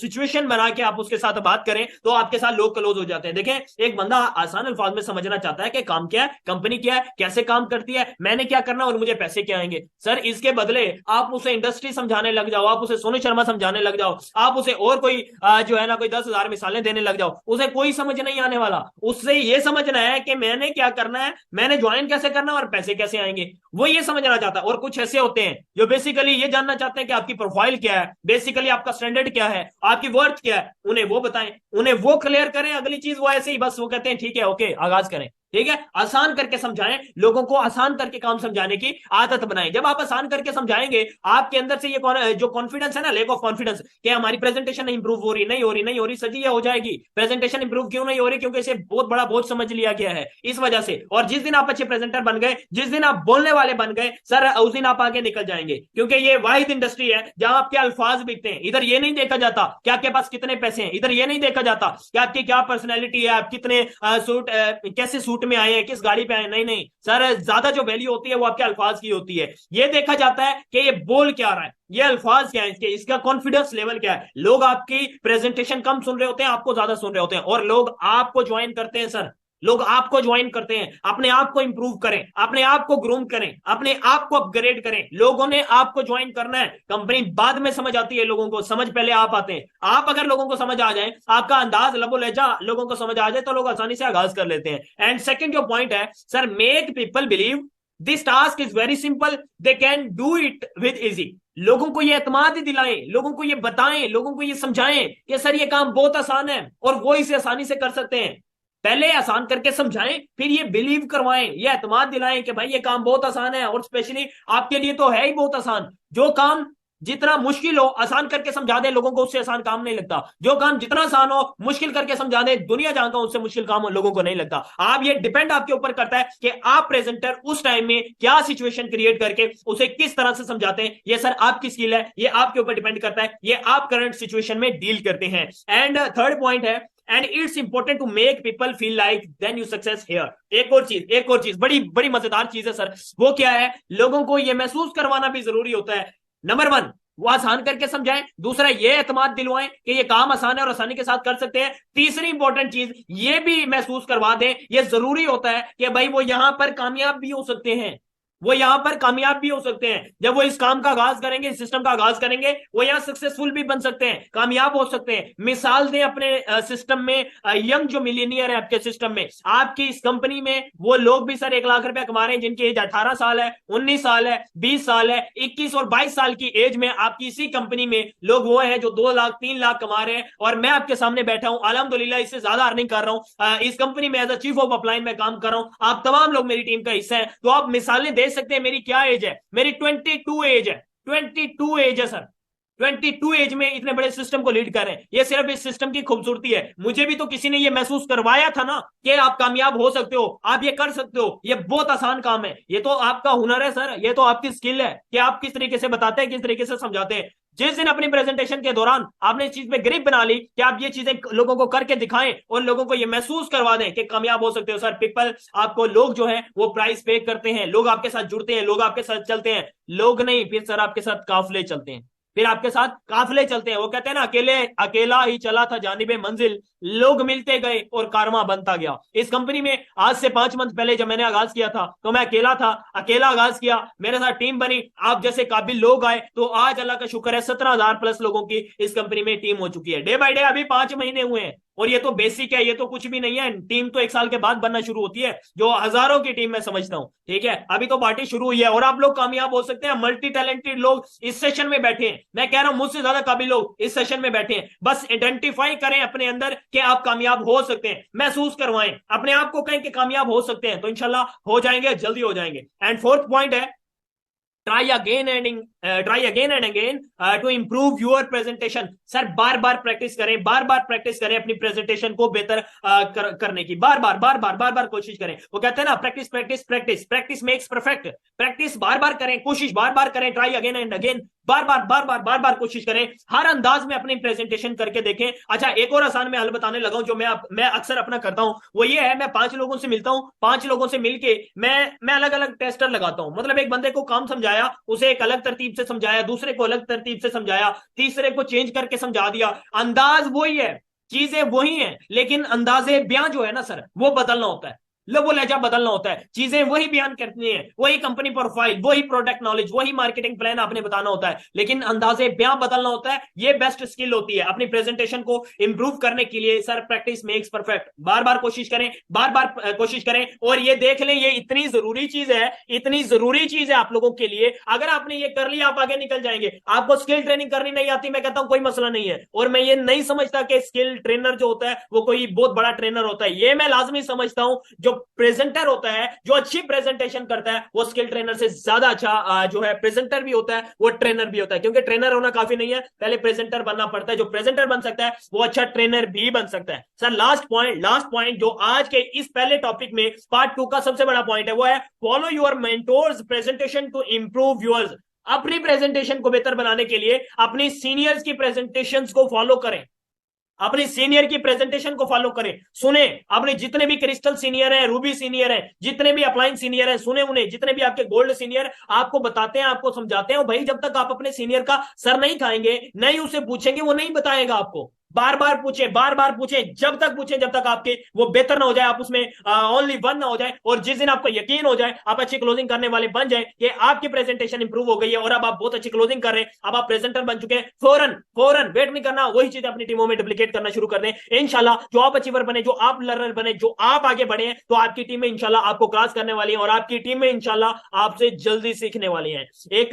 सिचुएशन बना के आप उसके साथ बात करें, तो आपके साथ लोग क्लोज हो जाते हैं। देखें, एक बंदा आसान अल्फाज में समझना चाहता है कि काम क्या है, कंपनी क्या है, कैसे काम करती है, मैंने क्या करना और मुझे पैसे क्या आएंगे। सर, इसके बदले आप उसे इंडस्ट्री समझाने लग जाओ, आप उसे सोनू शर्मा समझाने लग जाओ, आप उसे और कोई जो है ना कोई 10,000 मिसालें देने लग जाओ, उसे कोई समझ नहीं आने वाला। उससे ये समझना है कि मैंने क्या करना है, मैंने ज्वाइन कैसे करना है और पैसे कैसे आएंगे, वो ये समझना चाहता है। और कुछ ऐसे होते हैं जो बेसिकली ये जानना चाहते हैं कि आपकी प्रोफाइल क्या है, बेसिकली आपका स्टैंडर्ड क्या है, आपकी वर्थ क्या है, उन्हें वो बताएं, उन्हें वो क्लियर करें। अगली चीज वो ऐसे ही बस वो कहते हैं ठीक है, ओके, आगाज करें। ठीक है, आसान करके समझाएं, लोगों को आसान करके काम समझाने की आदत बनाएं। जब आप आसान करके समझाएंगे, आपके अंदर से ये जो कॉन्फिडेंस है ना, लेक ऑफ कॉन्फिडेंस, कि हमारी प्रेजेंटेशन इंप्रूव हो रही, नहीं हो रही, सजी हो जाएगी। प्रेजेंटेशन इंप्रूव क्यों नहीं हो रही? क्योंकि इसे बहुत बड़ा बोझ समझ लिया गया है, इस वजह से। और जिस दिन आप अच्छे प्रेजेंटर बन गए, जिस दिन आप बोलने वाले बन गए सर, उस दिन आप आगे निकल जाएंगे। क्योंकि ये वाहिद इंडस्ट्री है जहां आपके अल्फाज बिकते हैं। इधर ये नहीं देखा जाता कि आपके पास कितने पैसे हैं, इधर ये नहीं देखा जाता कि आपकी क्या पर्सनैलिटी है, आप कितने सूट कैसे सूट में आए हैं, किस गाड़ी पे आए। नहीं नहीं सर, ज्यादा जो वैल्यू होती है वो आपके अल्फाज की होती है। ये देखा जाता है कि ये बोल क्या रहा है, ये अल्फाज क्या है इसके, इसका कॉन्फिडेंस लेवल क्या है। लोग आपकी प्रेजेंटेशन कम सुन रहे होते हैं, आपको ज्यादा सुन रहे होते हैं, और लोग आपको ज्वाइन करते हैं सर, लोग आपको ज्वाइन करते हैं, अपने आप को इंप्रूव करें, अपने आप को ग्रूम करें, अपने आप को अपग्रेड करें। लोगों ने आपको ज्वाइन करना है, कंपनी बाद में समझ आती है लोगों को, समझ पहले आप आते हैं। आप अगर लोगों को समझ आ जाए, आपका अंदाज लबो लहजा लोगों को समझ आ जाए, तो लोग आसानी से आगाज कर लेते हैं। एंड सेकंड जो पॉइंट है sir, make people believe this task is very simple, they can do it with easy. लोगों को ये एतमाद दिलाएं, लोगों को ये बताएं, लोगों को ये समझाएं कि सर ये काम बहुत आसान है और वो इसे आसानी से कर सकते हैं। पहले आसान करके समझाएं, फिर ये बिलीव करवाएं, ये एतमाद दिलाएं कि भाई ये काम बहुत आसान है, और स्पेशली आपके लिए तो है ही बहुत आसान। जो काम जितना मुश्किल हो आसान करके समझा दे लोगों को, उससे आसान काम नहीं लगता। जो काम जितना आसान हो मुश्किल करके समझा दे, दुनिया जानता उससे मुश्किल काम लोगों को नहीं लगता। आप ये डिपेंड आपके ऊपर करता है कि आप प्रेजेंटर उस टाइम में क्या सिचुएशन क्रिएट करके उसे किस तरह से समझाते हैं। ये सर आपकी स्किल है, ये आपके ऊपर डिपेंड करता है, ये आप करंट सिचुएशन में डील करते हैं। एंड थर्ड पॉइंट है, and it's important to make people feel like then you success here. एक और चीज बड़ी बड़ी मजेदार चीज है सर, वो क्या है, लोगों को ये महसूस करवाना भी जरूरी होता है। नंबर वन, वो आसान करके समझाएं। दूसरा, ये एतमाद दिलवाएं कि ये काम आसान है और आसानी के साथ कर सकते हैं। तीसरी इंपॉर्टेंट चीज, ये भी महसूस करवा दें, ये जरूरी होता है कि भाई वो यहां पर कामयाब भी हो सकते हैं, वो यहां पर कामयाब भी हो सकते हैं। जब वो इस काम का आगाज करेंगे, इस सिस्टम का आगाज करेंगे, वो यहां सक्सेसफुल भी बन सकते हैं, कामयाब हो सकते हैं। मिसाल दें अपने सिस्टम में, यंग जो मिलीनियर है आपके सिस्टम में, आपकी इस कंपनी में वो लोग भी सर 1 लाख रुपया कमा रहे हैं, जिनकी एज 18 साल है, 19 साल है, 20 साल है, 21 और 22 साल की एज में आपकी इसी कंपनी में लोग वो हैं जो 2 लाख 3 लाख कमा रहे हैं। और मैं आपके सामने बैठा हूं, अल्हम्दुलिल्लाह इससे ज्यादा अर्निंग कर रहा हूं, इस कंपनी में as a chief of upline में काम कर रहा हूं। आप तमाम लोग मेरी टीम का हिस्सा है, तो आप मिसालें दे सकते हैं। मेरी क्या एज है, मेरी 22 एज है, 22 एज है सर। 22 एज में इतने बड़े सिस्टम को लीड कर रहे हैं, ये सिर्फ इस सिस्टम की खूबसूरती है। मुझे भी तो किसी ने ये महसूस करवाया था ना कि आप कामयाब हो सकते हो, आप ये कर सकते हो, ये बहुत आसान काम है। ये तो आपका हुनर है सर, ये तो आपकी स्किल है कि आप किस तरीके से बताते हैं, किस तरीके से समझाते हैं। जिस दिन अपनी प्रेजेंटेशन के दौरान आपने इस चीज पे ग्रिप बना ली कि आप ये चीजें लोगों को करके दिखाएं और लोगों को ये महसूस करवा दें कि कामयाब हो सकते हो सर, पीपल आपको, लोग जो है वो प्राइस पे करते हैं, लोग आपके साथ जुड़ते हैं, लोग आपके साथ चलते हैं। लोग नहीं, फिर सर आपके साथ काफिले चलते हैं, फिर आपके साथ काफिले चलते हैं। वो कहते हैं ना, अकेला ही चला था जानिबे मंजिल, लोग मिलते गए और कारवां बनता गया। इस कंपनी में आज से 5 मंथ पहले जब मैंने आगाज किया था तो मैं अकेला था, अकेला आगाज किया, मेरे साथ टीम बनी, आप जैसे काबिल लोग आए, तो आज अल्लाह का शुक्र है 17,000 प्लस लोगों की इस कंपनी में टीम हो चुकी है। डे बाय डे अभी 5 महीने हुए हैं, और ये तो बेसिक है, ये तो कुछ भी नहीं है। टीम तो 1 साल के बाद बनना शुरू होती है, जो हजारों की टीम मैं समझता हूं। ठीक है, अभी तो पार्टी शुरू हुई है और आप लोग कामयाब हो सकते हैं। मल्टी टैलेंटेड लोग इस सेशन में बैठे हैं, मैं कह रहा हूं मुझसे ज्यादा काबिल लोग इस सेशन में बैठे हैं। बस आइडेंटिफाई करें अपने अंदर कि आप कामयाब हो सकते हैं, महसूस करवाएं, अपने आप को कहें कि कामयाब हो सकते हैं, तो इंशाल्लाह हो जाएंगे, जल्दी हो जाएंगे। एंड फोर्थ पॉइंट है, try again and again to improve your presentation. Sir बार बार प्रैक्टिस करें, बार बार प्रैक्टिस करें अपनी प्रेजेंटेशन को बेहतर करने की, बार बार कोशिश करें। वो कहते हैं ना, practice practice practice, practice makes perfect. Practice बार बार करें, कोशिश बार बार करें, ट्राई अगेन एंड अगेन, बार बार कोशिश करें। हर अंदाज में अपनी प्रेजेंटेशन करके देखें। अच्छा, एक और आसान मैं हल बताने लगा हूं, जो मैं अक्सर अपना करता हूं, वो ये है, मैं 5 लोगों से मिलता हूं, 5 लोगों से मिलके मैं अलग अलग टेस्टर लगाता हूं। मतलब एक बंदे को काम समझाया, उसे एक अलग तरतीब से समझाया, दूसरे को अलग तरतीब से समझाया, तीसरे को चेंज करके समझा दिया। अंदाज वही है, चीजें वही हैं, लेकिन अंदाजे बयां जो है ना सर, वो बदलना होता है, लबो लहजा बदलना होता है। चीजें वही बयान करनी है, वही कंपनी प्रोफाइल, वही प्रोडक्ट नॉलेज, वही मार्केटिंग प्लान आपने बताना होता है, लेकिन अंदाजे बयां बदलना होता है। ये बेस्ट स्किल होती है अपनी प्रेजेंटेशन को इंप्रूव करने के लिए। सर प्रैक्टिस मेक्स परफेक्ट, बार बार कोशिश करें, बार बार कोशिश करें। और ये देख लें, ये इतनी जरूरी चीज है, इतनी जरूरी चीज है आप लोगों के लिए। अगर आपने ये कर लिया, आप आगे निकल जाएंगे। आपको स्किल ट्रेनिंग करनी नहीं आती, मैं कहता हूं कोई मसला नहीं है, और मैं ये नहीं समझता कि स्किल ट्रेनर जो होता है वो कोई बहुत बड़ा ट्रेनर होता है। ये मैं लाजमी समझता हूं, जो प्रेजेंटर होता है, जो अच्छी प्रेजेंटेशन करता है, वो स्किल ट्रेनर से ज्यादा अच्छा जो है प्रेजेंटर भी होता है, वो ट्रेनर भी होता है। क्योंकि ट्रेनर होना काफी नहीं है, पहले प्रेजेंटर बनना पड़ता है। जो प्रेजेंटर बन सकता है वो अच्छा ट्रेनर भी बन सकता है। सर लास्ट पॉइंट जो आज के इस पहले टॉपिक में पार्ट 2 का सबसे बड़ा पॉइंट है, वो है follow your mentors presentation to improve yours. अपनी प्रेजेंटेशन को बेहतर बनाने के लिए अपनी सीनियर्स की प्रेजेंटेशंस को फॉलो करें, अपने सीनियर की प्रेजेंटेशन को फॉलो करें। सुने अपने जितने भी क्रिस्टल सीनियर हैं, रूबी सीनियर हैं, जितने भी अपलाइन सीनियर हैं, सुने उन्हें। जितने भी आपके गोल्ड सीनियर आपको बताते हैं, आपको समझाते हैं, भाई जब तक आप अपने सीनियर का सर नहीं खाएंगे, नहीं उसे पूछेंगे, वो नहीं बताएगा आपको। बार बार पूछे, बार बार पूछे, जब तक पूछे जब तक आपके वो बेहतर ना हो जाए, आप उसमें ओनली वन ना हो जाए, और जिस दिन आपको यकीन हो जाए, आप अच्छी क्लोजिंग करने वाले बन जाए कि आपकी प्रेजेंटेशन इंप्रूव हो गई है और अब आप बहुत अच्छी क्लोजिंग कर रहे हैं, अब आप प्रेजेंटर बन चुके हैं, फौरन फौरन वेट नहीं करना, वही चीज अपनी टीमों में डुप्लीकेट करना शुरू कर दें। इंशाल्लाह जो आप अचीवर बने, जो आप लर्नर बने, जो आप आगे बढ़े हैं, तो आपकी टीम में इंशाल्लाह आपको क्रॉस करने वाली है और आपकी टीम में इंशाल्लाह आपसे जल्दी सीखने वाली है। एक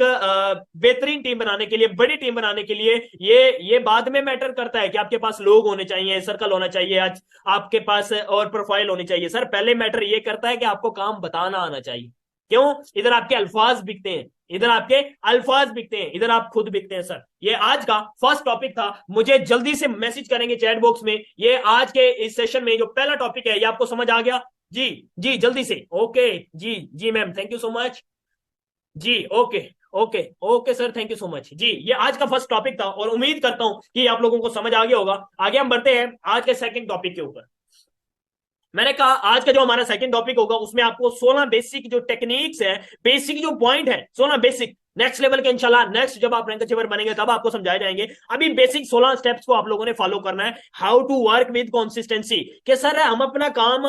बेहतरीन टीम बनाने के लिए, बड़ी टीम बनाने के लिए ये बाद में मैटर करता है कि आपके पास लोग होने चाहिए, सर्कल होना चाहिए, आज आपके पास और प्रोफाइल होनी चाहिए। सर पहले मैटर ये करता है कि आपको काम बताना आना चाहिए। क्यों? इधर आपके अल्फाज बिकते हैं, इधर आपके अल्फाज बिकते हैं, इधर आप खुद बिकते हैं। सर ये आज का फर्स्ट टॉपिक था, मुझे जल्दी से मैसेज करेंगे चैट बॉक्स में, ये आज के इस सेशन में जो पहला टॉपिक है ये आपको समझ आ गया? जी जी जल्दी से, ओके जी जी ma'am, thank you so much जी, okay okay okay sir, thank you so much जी। ये आज का फर्स्ट टॉपिक था और उम्मीद करता हूं कि आप लोगों को समझ आ गया होगा। आगे हम बढ़ते हैं आज के सेकंड टॉपिक के ऊपर। मैंने कहा आज का जो हमारा सेकंड टॉपिक होगा उसमें आपको 16 बेसिक जो टेक्निक्स है, बेसिक जो पॉइंट है, 16 बेसिक नेक्स्ट लेवल के इंशाल्लाह नेक्स्ट जब आप रैंक अचीवर बनेंगे तब आपको समझाए जाएंगे। अभी बेसिक 16 स्टेप्स को आप लोगों ने फॉलो करना है। How to work with consistency, कि सर हम अपना काम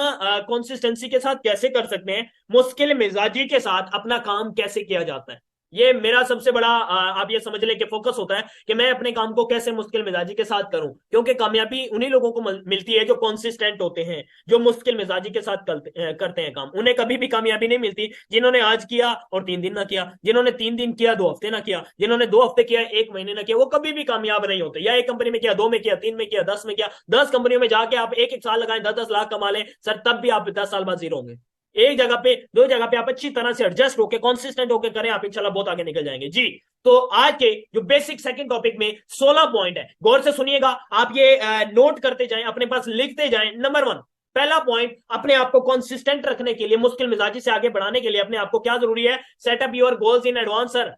कंसिस्टेंसी के साथ कैसे कर सकते हैं, मुश्किल मिजाजी के साथ अपना काम कैसे किया जाता है। ये मेरा सबसे बड़ा आप ये समझ लें कि फोकस होता है कि मैं अपने काम को कैसे मुश्किल मिजाजी के साथ करूं, क्योंकि कामयाबी उन्हीं लोगों को मिलती है जो कंसिस्टेंट होते हैं, जो मुश्किल मिजाजी के साथ करते हैं काम। उन्हें कभी भी कामयाबी नहीं मिलती जिन्होंने आज किया और 3 दिन ना किया, जिन्होंने 3 दिन किया 2 हफ्ते ना किया, जिन्होंने 2 हफ्ते किया 1 महीने ना किया, वो कभी भी कामयाब नहीं होते। या एक कंपनी में किया, 2 में किया, 3 में किया, 10 में किया, 10 कंपनियों में जाके आप एक एक साल लगाएं, 10-10 लाख कमा लें सर, तब भी आप 10 साल बाद जीरो होंगे। एक जगह पे, दो जगह पे आप अच्छी तरह से एडजस्ट होकर कॉन्सिस्टेंट होकर करें, आप इंशाल्लाह बहुत आगे निकल जाएंगे जी। तो आज के जो बेसिक सेकंड टॉपिक में 16 पॉइंट है, गौर से सुनिएगा, आप ये नोट करते जाएं, अपने पास लिखते जाएं। नंबर 1, पहला पॉइंट, अपने आप को कंसिस्टेंट रखने के लिए, मुश्किल मिजाजी से आगे बढ़ाने के लिए अपने आप को क्या जरूरी है? Setup your goals in advance. Sir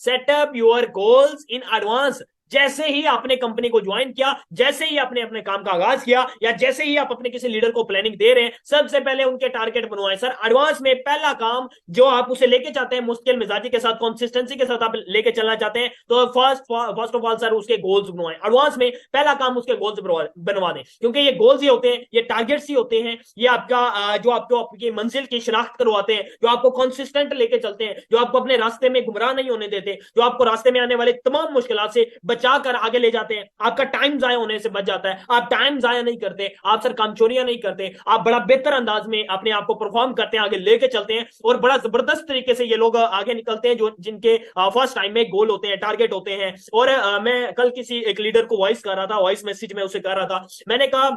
setup your goals in advance. जैसे ही आपने कंपनी को ज्वाइन किया, जैसे ही आपने अपने काम का आगाज किया, या जैसे ही आप अपने किसी लीडर को प्लानिंग दे रहे हैं, सबसे पहले उनके टारगेट बनवाएं। सर एडवांस में पहला काम जो आप उसे लेके चाहते हैं, मुश्किल मिजाजी के साथ, कंसिस्टेंसी के साथ आप लेके चलना चाहते हैं, तो फर्स्ट ऑफ ऑल सर उसके गोल्स बनवाएं। एडवांस में पहला काम उसके गोल्स बनवा दें, क्योंकि ये गोल्स ही होते हैं, ये टारगेट्स ही होते हैं, ये आपका जो आपको आपकी मंजिल की शिनाख्त करवाते हैं, जो आपको कंसिस्टेंट लेके चलते हैं, जो आपको अपने रास्ते में गुमराह नहीं होने देते, जो आपको रास्ते में आने वाले तमाम मुश्किलात से बचा कर आगे ले जाते हैं। आपका टाइम जाया होने से बच जाता है, आप टाइम जाया नहीं करते, आप सर कामचोरियां नहीं करते, आप बड़ा बेहतर अंदाज में अपने आप को परफॉर्म करते हैं, आगे लेके चलते हैं, और बड़ा जबरदस्त तरीके से ये लोग आगे निकलते हैं जो जिनके फर्स्ट टाइम में गोल होते हैं, टारगेट होते हैं। और मैं कल किसी एक लीडर को वॉइस कर रहा था, वॉइस मैसेज में उसे कर रहा था, मैंने कहा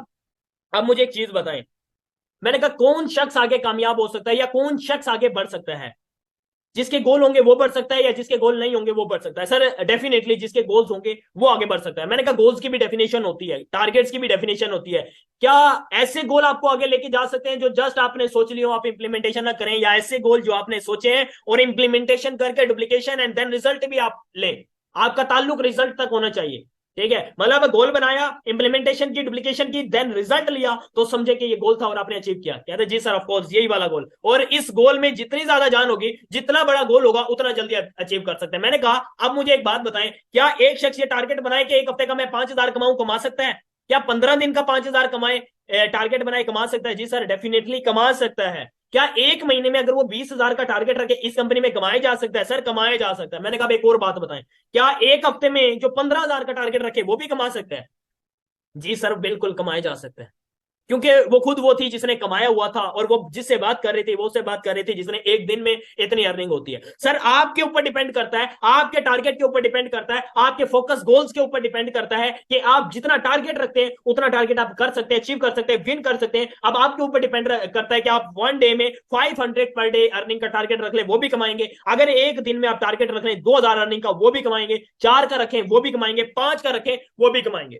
अब मुझे एक चीज बताएं, मैंने कहा कौन शख्स आगे कामयाब हो सकता है, या कौन शख्स आगे बढ़ सकता है? जिसके गोल होंगे वो बढ़ सकता है, या जिसके गोल नहीं होंगे वो बढ़ सकता है? सर डेफिनेटली जिसके गोल्स होंगे वो आगे बढ़ सकता है। मैंने कहा गोल्स की भी डेफिनेशन होती है, टारगेट्स की भी डेफिनेशन होती है। क्या ऐसे गोल आपको आगे लेके जा सकते हैं जो जस्ट आपने सोच लियो, आप इंप्लीमेंटेशन ना करें, या ऐसे गोल जो आपने सोचे हैं और इंप्लीमेंटेशन करके डुप्लीकेशन एंड देन रिजल्ट भी आप ले? आपका ताल्लुक रिजल्ट तक होना चाहिए, ठीक है? मतलब गोल बनाया, इंप्लीमेंटेशन की, डुप्लीकेशन की, देन रिजल्ट लिया, तो समझे कि ये गोल था और आपने अचीव किया। कहते जी सर ऑफ कोर्स यही वाला गोल, और इस गोल में जितनी ज्यादा जान होगी, जितना बड़ा गोल होगा उतना जल्दी अचीव कर सकते हैं। मैंने कहा अब मुझे एक बात बताएं, क्या एक शख्स ये टारगेट बनाए कि एक हफ्ते का मैं 5,000 कमाऊं, कमा सकता है? क्या 15 दिन का 5,000 कमाए, टारगेट बनाए, कमा सकता है? जी सर डेफिनेटली कमा सकता है। क्या 1 महीने में अगर वो 20,000 का टारगेट रखे इस कंपनी में कमाया जा सकता है? सर कमाया जा सकता है। मैंने कहा एक और बात बताएं, क्या एक हफ्ते में जो 15,000 का टारगेट रखे वो भी कमा सकता है? जी सर बिल्कुल कमाया जा सकता है, क्योंकि वो खुद वो थी जिसने कमाया हुआ था, और वो जिससे बात कर रही थी वो उससे बात कर रही थी जिसने एक दिन में इतनी अर्निंग होती है। सर आपके ऊपर डिपेंड करता है, आपके टारगेट के ऊपर डिपेंड करता है, आपके फोकस गोल्स के ऊपर डिपेंड करता है कि आप जितना टारगेट रखते हैं उतना टारगेट आप कर सकते हैं, अचीव कर सकते हैं, विन कर सकते हैं। अब आपके ऊपर डिपेंड करता है कि आप 1 डे में 500 पर डे अर्निंग का टारगेट रख ले, वो भी कमाएंगे। अगर एक दिन में आप टारगेट रख लें 2,000 अर्निंग का, वो भी कमाएंगे। 4 का रखें वो भी कमाएंगे, 5 का रखें वो भी कमाएंगे।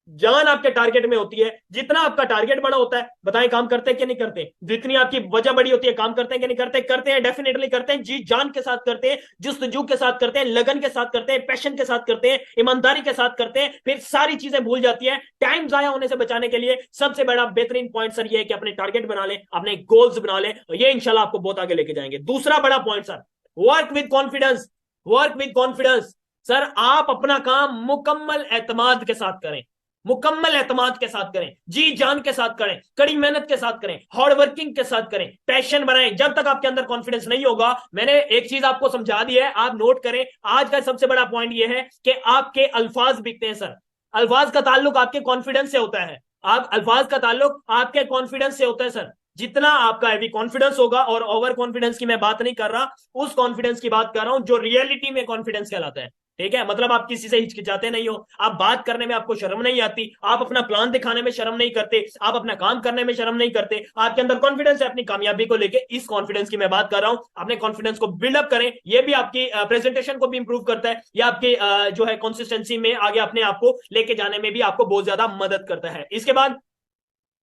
जान आपके टारगेट में होती है, जितना आपका टारगेट बड़ा होता है, बताएं काम करते हैं कि नहीं करते? जितनी आपकी वजह बड़ी होती है, काम करते हैं कि नहीं करते? करते हैं, डेफिनेटली करते हैं, जी जान के साथ करते हैं, जुस्तजू के साथ करते हैं, लगन के साथ करते हैं, पैशन के साथ करते हैं, ईमानदारी के साथ करते हैं, फिर सारी चीजें भूल जाती है। टाइम जाया होने से बचाने के लिए सबसे बड़ा बेहतरीन पॉइंट सर ये है कि अपने टारगेट बना ले, अपने गोल्स बना ले, ये इंशाल्लाह आपको बहुत आगे लेके जाएंगे। दूसरा बड़ा point sir, work with confidence. Work with confidence, sir आप अपना काम मुकम्मल एतमाद के साथ करें। मुकम्मल एतमाद के साथ करें, जी जान के साथ करें, कड़ी मेहनत के साथ करें, हार्ड वर्किंग के साथ करें, पैशन बनाएं। जब तक आपके अंदर कॉन्फिडेंस नहीं होगा, मैंने एक चीज आपको समझा दी है, आप नोट करें। आज का सबसे बड़ा पॉइंट यह है कि आपके अल्फाज बिकते हैं सर। अल्फाज का ताल्लुक आपके कॉन्फिडेंस से होता है। आप अल्फाज का ताल्लुक आपके कॉन्फिडेंस से होता है सर। जितना आपका हैवी कॉन्फिडेंस होगा, और ओवर कॉन्फिडेंस की मैं बात नहीं कर रहा, उस कॉन्फिडेंस की बात कर रहा हूं जो रियलिटी में कॉन्फिडेंस कहलाता है। ठीक है, मतलब आप किसी से हिचकिचाते नहीं हो, आप बात करने में आपको शर्म नहीं आती, आप अपना प्लान दिखाने में शर्म नहीं करते, आप अपना काम करने में शर्म नहीं करते, आपके अंदर कॉन्फिडेंस है अपनी कामयाबी को लेके। इस कॉन्फिडेंस की मैं बात कर रहा हूं। अपने कॉन्फिडेंस को बिल्डअप करें, ये भी आपकी प्रेजेंटेशन को भी इंप्रूव करता है, या आपकी जो है कंसिस्टेंसी में आगे अपने आप को लेके जाने में भी आपको बहुत ज्यादा मदद करता है। इसके बाद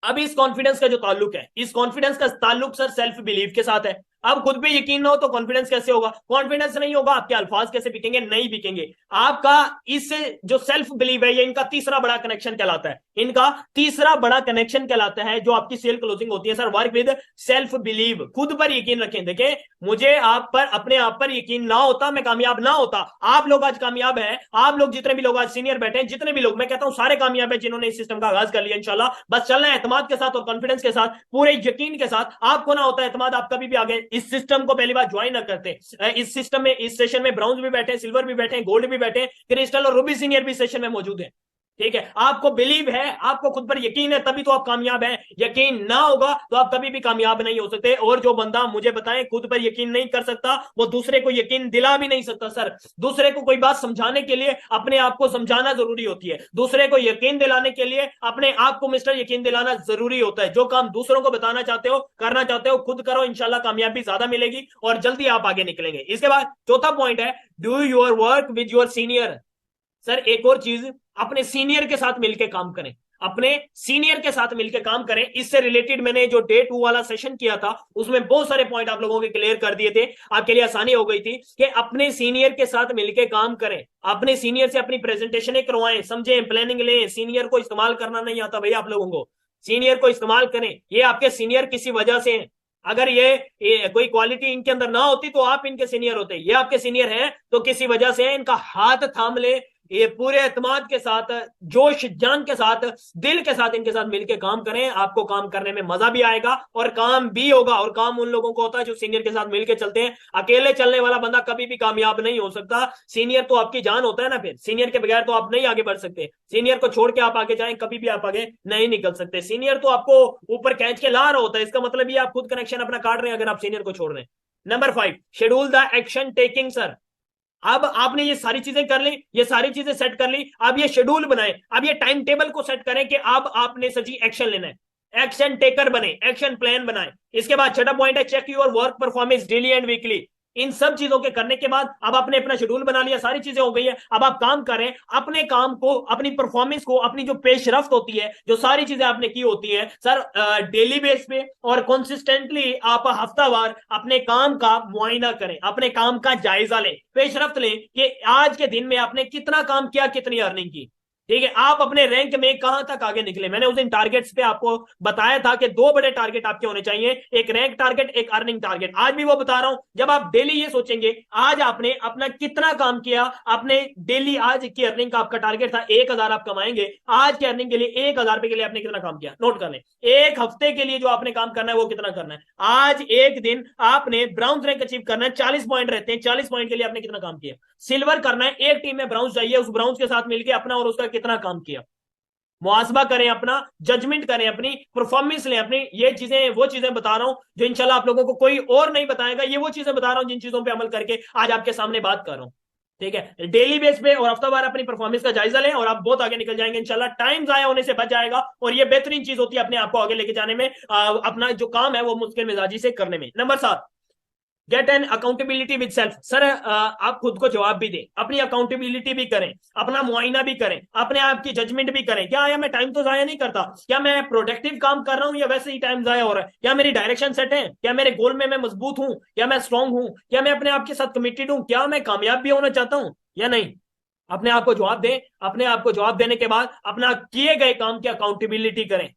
अब इस कॉन्फिडेंस का जो ताल्लुक है, इस कॉन्फिडेंस का ताल्लुक सर सेल्फ बिलीव के साथ है। अब खुद पे यकीन ना हो तो कॉन्फिडेंस कैसे होगा? कॉन्फिडेंस नहीं होगा, आपके अल्फाज कैसे बिकेंगे? नहीं बिकेंगे। आपका इससे जो सेल्फ बिलीव है, ये इनका तीसरा बड़ा कनेक्शन कहलाता है। इनका तीसरा बड़ा कनेक्शन कहलाता है जो आपकी सेल क्लोजिंग होती है sir, work with self believe. खुद पर यकीन रखें। देखें, मुझे आप पर, अपने आप पर यकीन ना होता, मैं कामयाब ना होता। आप लोग आज कामयाब हैं, आप लोग जितने भी लोग आज सीनियर बैठे हैं, जितने भी लोग, मैं कहता हूं सारे कामयाब हैं जिन्होंने इस सिस्टम का आगाज कर लिया। इंशाल्लाह बस चलना है एतमाद के साथ और कॉन्फिडेंस के साथ, पूरे यकीन के साथ। आपको ना होता एतमाद, आप कभी भी आगे इस सिस्टम को पहली बार ज्वाइन ना करते। इस सिस्टम में, इस सेशन में ब्राउन्स भी बैठे, सिल्वर भी बैठे, गोल्ड भी बैठे, क्रिस्टल और रूबी सीनियर भी सेशन में मौजूद है। ठीक है, आपको बिलीव है, आपको खुद पर यकीन है, तभी तो आप कामयाब हैं। यकीन ना होगा तो आप कभी भी कामयाब नहीं हो सकते। और जो बंदा मुझे बताएं खुद पर यकीन नहीं कर सकता, वो दूसरे को यकीन दिला भी नहीं सकता सर। दूसरे को कोई बात समझाने के लिए अपने आप को समझाना जरूरी होती है, दूसरे को यकीन दिलाने के लिए अपने आप को मिस्टर यकीन दिलाना जरूरी होता है। जो काम दूसरों को बताना चाहते हो, करना चाहते हो, खुद करो, इंशाल्लाह कामयाबी ज्यादा मिलेगी और जल्दी आप आगे निकलेंगे। इसके बाद चौथा पॉइंट है, do your work with your senior. Sir एक और चीज, अपने सीनियर के साथ मिलकर काम करें, अपने सीनियर के साथ मिलकर काम करें। इससे रिलेटेड मैंने जो डे 2 वाला सेशन किया था, उसमें बहुत सारे पॉइंट आप लोगों के क्लियर कर दिए थे। आपके लिए आसानी हो गई थी कि अपने सीनियर के साथ मिलकर काम करें, अपने सीनियर से अपनी प्रेजेंटेशन करवाएं, समझें, प्लानिंग लें। सीनियर को इस्तेमाल करना नहीं आता भैया आप लोगों को, सीनियर को इस्तेमाल करें। ये आपके सीनियर किसी वजह से हैं। अगर ये कोई क्वालिटी इनके अंदर ना होती तो आप इनके सीनियर होते। ये आपके सीनियर हैं तो किसी वजह से है, इनका हाथ थाम ले। ये पूरे एतमाद के साथ, जोश जान के साथ, दिल के साथ इनके साथ मिलकर काम करें। आपको काम करने में मजा भी आएगा और काम भी होगा। और काम उन लोगों को होता है जो सीनियर के साथ मिलकर चलते हैं। अकेले चलने वाला बंदा कभी भी कामयाब नहीं हो सकता। सीनियर तो आपकी जान होता है ना, फिर सीनियर के बगैर तो आप नहीं आगे बढ़ सकते। सीनियर को छोड़ के आप आगे जाएं, कभी भी आप आगे नहीं निकल सकते। सीनियर तो आपको ऊपर खींच के ला रहा होता है, इसका मतलब ये आप खुद कनेक्शन अपना काट रहे हैं अगर आप सीनियर को छोड़ रहे हैं। Number 5, schedule the action taking sir. अब आपने ये सारी चीजें कर ली, ये सारी चीजें सेट कर ली, अब ये शेड्यूल बनाए, अब ये टाइम टेबल को सेट करें कि अब आपने सची एक्शन लेना है। एक्शन टेकर बने, एक्शन प्लान बनाए। इसके बाद छठा पॉइंट है, check your work performance daily and weekly. इन सब चीजों के करने के बाद अब आपने अपना शेड्यूल बना लिया, सारी चीजें हो गई है, अब आप काम करें। अपने काम को, अपनी परफॉर्मेंस को, अपनी जो पेशरफ्त होती है, जो सारी चीजें आपने की होती है सर, डेली बेस पे और कंसिस्टेंटली आप हफ्तावार अपने काम का मुआयना करें, अपने काम का जायजा लें, पेशरफ्त लें कि आज के दिन में आपने कितना काम किया, कितनी अर्निंग की। ठीक है, आप अपने रैंक में कहां तक आगे निकले। मैंने उस दिन टारगेट्स पे आपको बताया था कि 2 बड़े टारगेट आपके होने चाहिए, एक रैंक टारगेट, एक अर्निंग टारगेट। आज भी वो बता रहा हूं, जब आप डेली ये सोचेंगे आज आपने अपना कितना काम किया, आपने डेली आज की अर्निंग का आपका टारगेट था 1000 आप कमाएंगे, आज की अर्निंग के लिए 1000 रुपए के लिए आपने कितना काम किया, नोट कर लें। एक हफ्ते के लिए जो आपने काम करना है वो कितना करना है। आज एक दिन आपने ब्राउन रैंक अचीव करना है, 40 पॉइंट रहते हैं, 40 पॉइंट के लिए आपने कितना काम किया। सिल्वर करना है, एक टीम में ब्राउन्स चाहिए, उस ब्राउन्स के साथ मिलकर अपना और उसका कितना काम किया। मुहासबा करें अपना, जजमेंट करें, अपनी परफॉर्मेंस लें अपनी। ये चीजें, वो चीजें बता रहा हूं जो इंशाल्लाह आप लोगों को कोई और नहीं बताएगा। ये वो चीजें बता रहा हूं जिन चीजों पे अमल करके आज आपके सामने बात कर रहा हूं। ठीक है, डेली बेस पे और हफ्तावार अपनी परफॉर्मेंस का जायजा लें और आप बहुत आगे निकल जाएंगे इंशाल्लाह। टाइम जाया होने से बच जाएगा और ये बेहतरीन चीज होती है अपने आप को आगे लेके जाने में, अपना जो काम है वो मुश्किल मिजाजी से करने में। Number 7, get an accountability with self. Sir आप खुद को जवाब भी दें, अपनी अकाउंटेबिलिटी भी करें, अपना मुआयना भी करें, अपने आप की जजमेंट भी करें। क्या आया मैं टाइम तो जाया नहीं करता, क्या मैं प्रोडक्टिव काम कर रहा हूं या वैसे ही टाइम जाया हो रहा है, क्या मेरी डायरेक्शन सेट है, क्या मेरे गोल में मैं मजबूत हूं, क्या मैं स्ट्रांग हूं, क्या मैं अपने आप के साथ कमिटेड हूं, क्या मैं कामयाब भी होना चाहता हूं या नहीं। अपने आप को जवाब दें। अपने आप को जवाब देने के बाद अपना किए गए काम की अकाउंटेबिलिटी करें,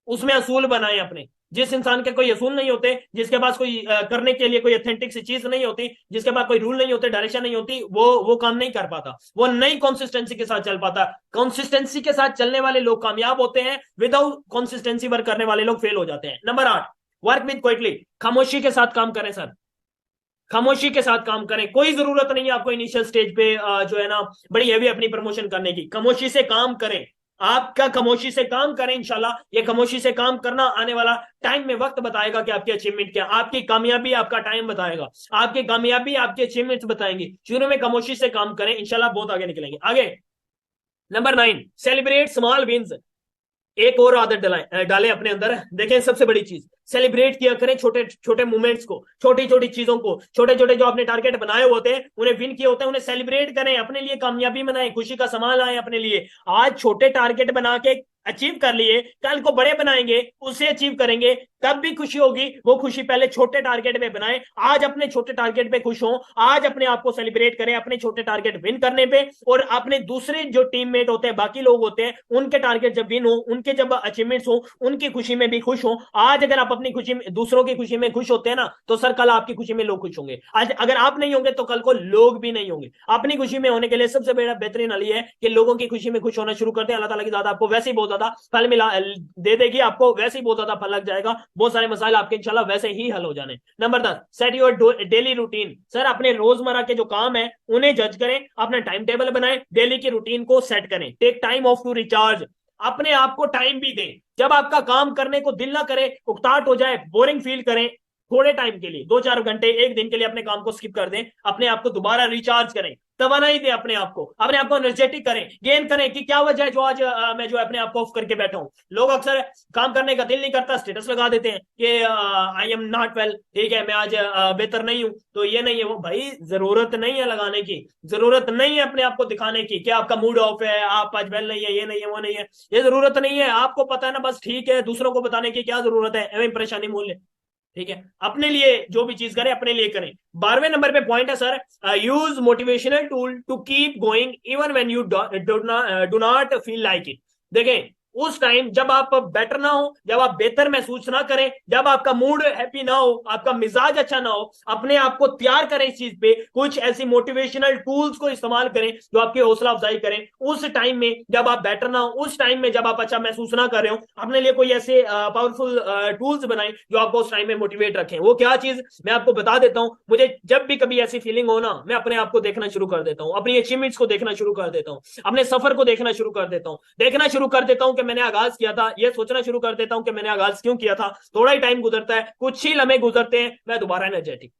उसमें असूल बनाएं अपने। जिस इंसान के कोई असूल नहीं होते, जिसके पास कोई करने के लिए कोई ऑथेंटिक सी चीज नहीं होती, जिसके पास कोई रूल नहीं होते, डायरेक्शन नहीं होती, वो काम नहीं कर पाता, वो नई कंसिस्टेंसी के साथ चल पाता। कंसिस्टेंसी के साथ चलने वाले लोग कामयाब होते हैं, विदाउट कंसिस्टेंसी वर्क करने वाले लोग फेल हो जाते हैं। Number 8, work with quickly. खामोशी के साथ काम करें सर, खामोशी के साथ काम करें। कोई जरूरत नहीं है आपको इनिशियल स्टेज पे जो है ना बड़ी हैवी अपनी प्रमोशन करने की। खामोशी से काम करें, आपका खामोशी से काम करें। इंशाल्लाह ये खामोशी से काम करना आने वाला टाइम में वक्त बताएगा कि आपकी अचीवमेंट क्या, आपकी कामयाबी आपका टाइम बताएगा, आपकी कामयाबी आपकी अचीवमेंट्स बताएंगी। शुरू में खामोशी से काम करें, इंशाल्लाह बहुत आगे निकलेंगे। आगे नंबर 9, सेलिब्रेट स्मॉल विंस। एक और आदत डालें अपने अंदर। देखें सबसे बड़ी चीज, सेलिब्रेट किया करें छोटे छोटे मूवमेंट्स को, छोटी छोटी चीजों को, छोटे छोटे जो आपने टारगेट बनाए होते हैं, उन्हें विन किए होते हैं, उन्हें सेलिब्रेट करें, अपने लिए कामयाबी बनाएं, खुशी का सामान लाएं अपने लिए। आज छोटे टारगेट बना के अचीव कर लिए, कल को बड़े बनाएंगे, उससे अचीव करेंगे, तब भी खुशी होगी। वो खुशी पहले छोटे टारगेट में बनाएं। आज अपने छोटे टारगेट पे खुश हो, आज अपने आप को सेलिब्रेट करें अपने छोटे टारगेट विन करने पे, और अपने दूसरे जो टीममेट होते हैं, बाकी लोग होते हैं, उनके टारगेट जब विन हो, उनके जब अचीवमेंट्स हो, उनकी खुशी में भी खुश हो। आज अगर आप अपनी खुशी में, दूसरों की खुशी में खुश होते हैं ना, तो सर कल आपकी खुशी में लोग खुश होंगे। आज अगर आप नहीं होंगे तो कल को लोग भी नहीं होंगे। अपनी खुशी में होने के लिए सबसे बड़ा बेहतरीन हल है कि लोगों की खुशी में खुश होना शुरू करते हैं। अल्लाह ताला की ज़ात आपको वैसे ही बहुत ज्यादा फल मिला दे देगी, आपको वैसे ही बहुत ज्यादा फल लग जाएगा, बहुत सारे मसाइल आपके इंशाल्लाह वैसे ही हल हो जाने। Number 10, set your daily routine. Sir अपने रोजमर्रा के जो काम है उन्हें जज करें, अपना टाइम टेबल बनाएं, डेली की रूटीन को सेट करें। Take time off to recharge, अपने आप को टाइम भी दें। जब आपका काम करने को दिल ना करे, उकताहट हो जाए, बोरिंग फील करें, थोड़े टाइम के लिए 2-4 घंटे, एक दिन के लिए अपने काम को स्किप कर दें, अपने आप को दोबारा रिचार्ज करें, तवानाई दे अपने आप को एनर्जेटिक करें, गेन करें कि क्या वजह है जो आज मैं जो अपने आप को ऑफ करके बैठा हूं। लोग अक्सर काम करने का दिल नहीं करता, स्टेटस लगा देते हैं कि आई एम नॉट वेल, ठीक है मैं आज बेहतर नहीं हूं, तो ये नहीं है वो। भाई जरूरत नहीं है लगाने की, जरूरत नहीं है अपने आप को दिखाने की कि आपका मूड ऑफ है, आप आज वेल नहीं है, ये नहीं है, वो नहीं है, ये जरूरत नहीं है। आपको पता है ना, बस ठीक है, दूसरों को बताने की क्या जरूरत है, एवं परेशानी मूल्य, ठीक है। अपने लिए जो भी चीज करें अपने लिए करें। 12वें नंबर पे पॉइंट है sir, use motivational tool to keep going even when you do not feel like it. देखें उस टाइम जब आप बेटर ना हो, जब आप बेहतर महसूस ना करें, जब आपका मूड हैप्पी ना हो, आपका मिजाज अच्छा ना हो, अपने आप को तैयार करें इस चीज पे। कुछ ऐसी मोटिवेशनल टूल्स को इस्तेमाल करें जो आपकी हौसला अफजाई करें। उस टाइम में जब आप बेटर ना हो, उस टाइम में जब आप अच्छा महसूस ना कर रहे हो, अपने लिए कोई ऐसे पावरफुल टूल्स बनाएं जो आपको उस टाइम में मोटिवेट रखें। वो क्या चीज मैं आपको बता देता हूं। मुझे जब भी कभी ऐसी फीलिंग हो ना, मैं अपने आप को देखना शुरू कर देता हूं, अपनी अचीवमेंट्स को देखना शुरू कर देता हूं, अपने सफर को देखना शुरू कर देता हूं, देखना शुरू कर देता हूं कि मैंने आगाज किया था, ये सोचना शुरू कर देता हूं कि मैंने आगाज क्यों किया था। थोड़ा ही टाइम गुजरता है, कुछ ही लम्हे गुजरते हैं, मैं दोबारा एनर्जेटिक।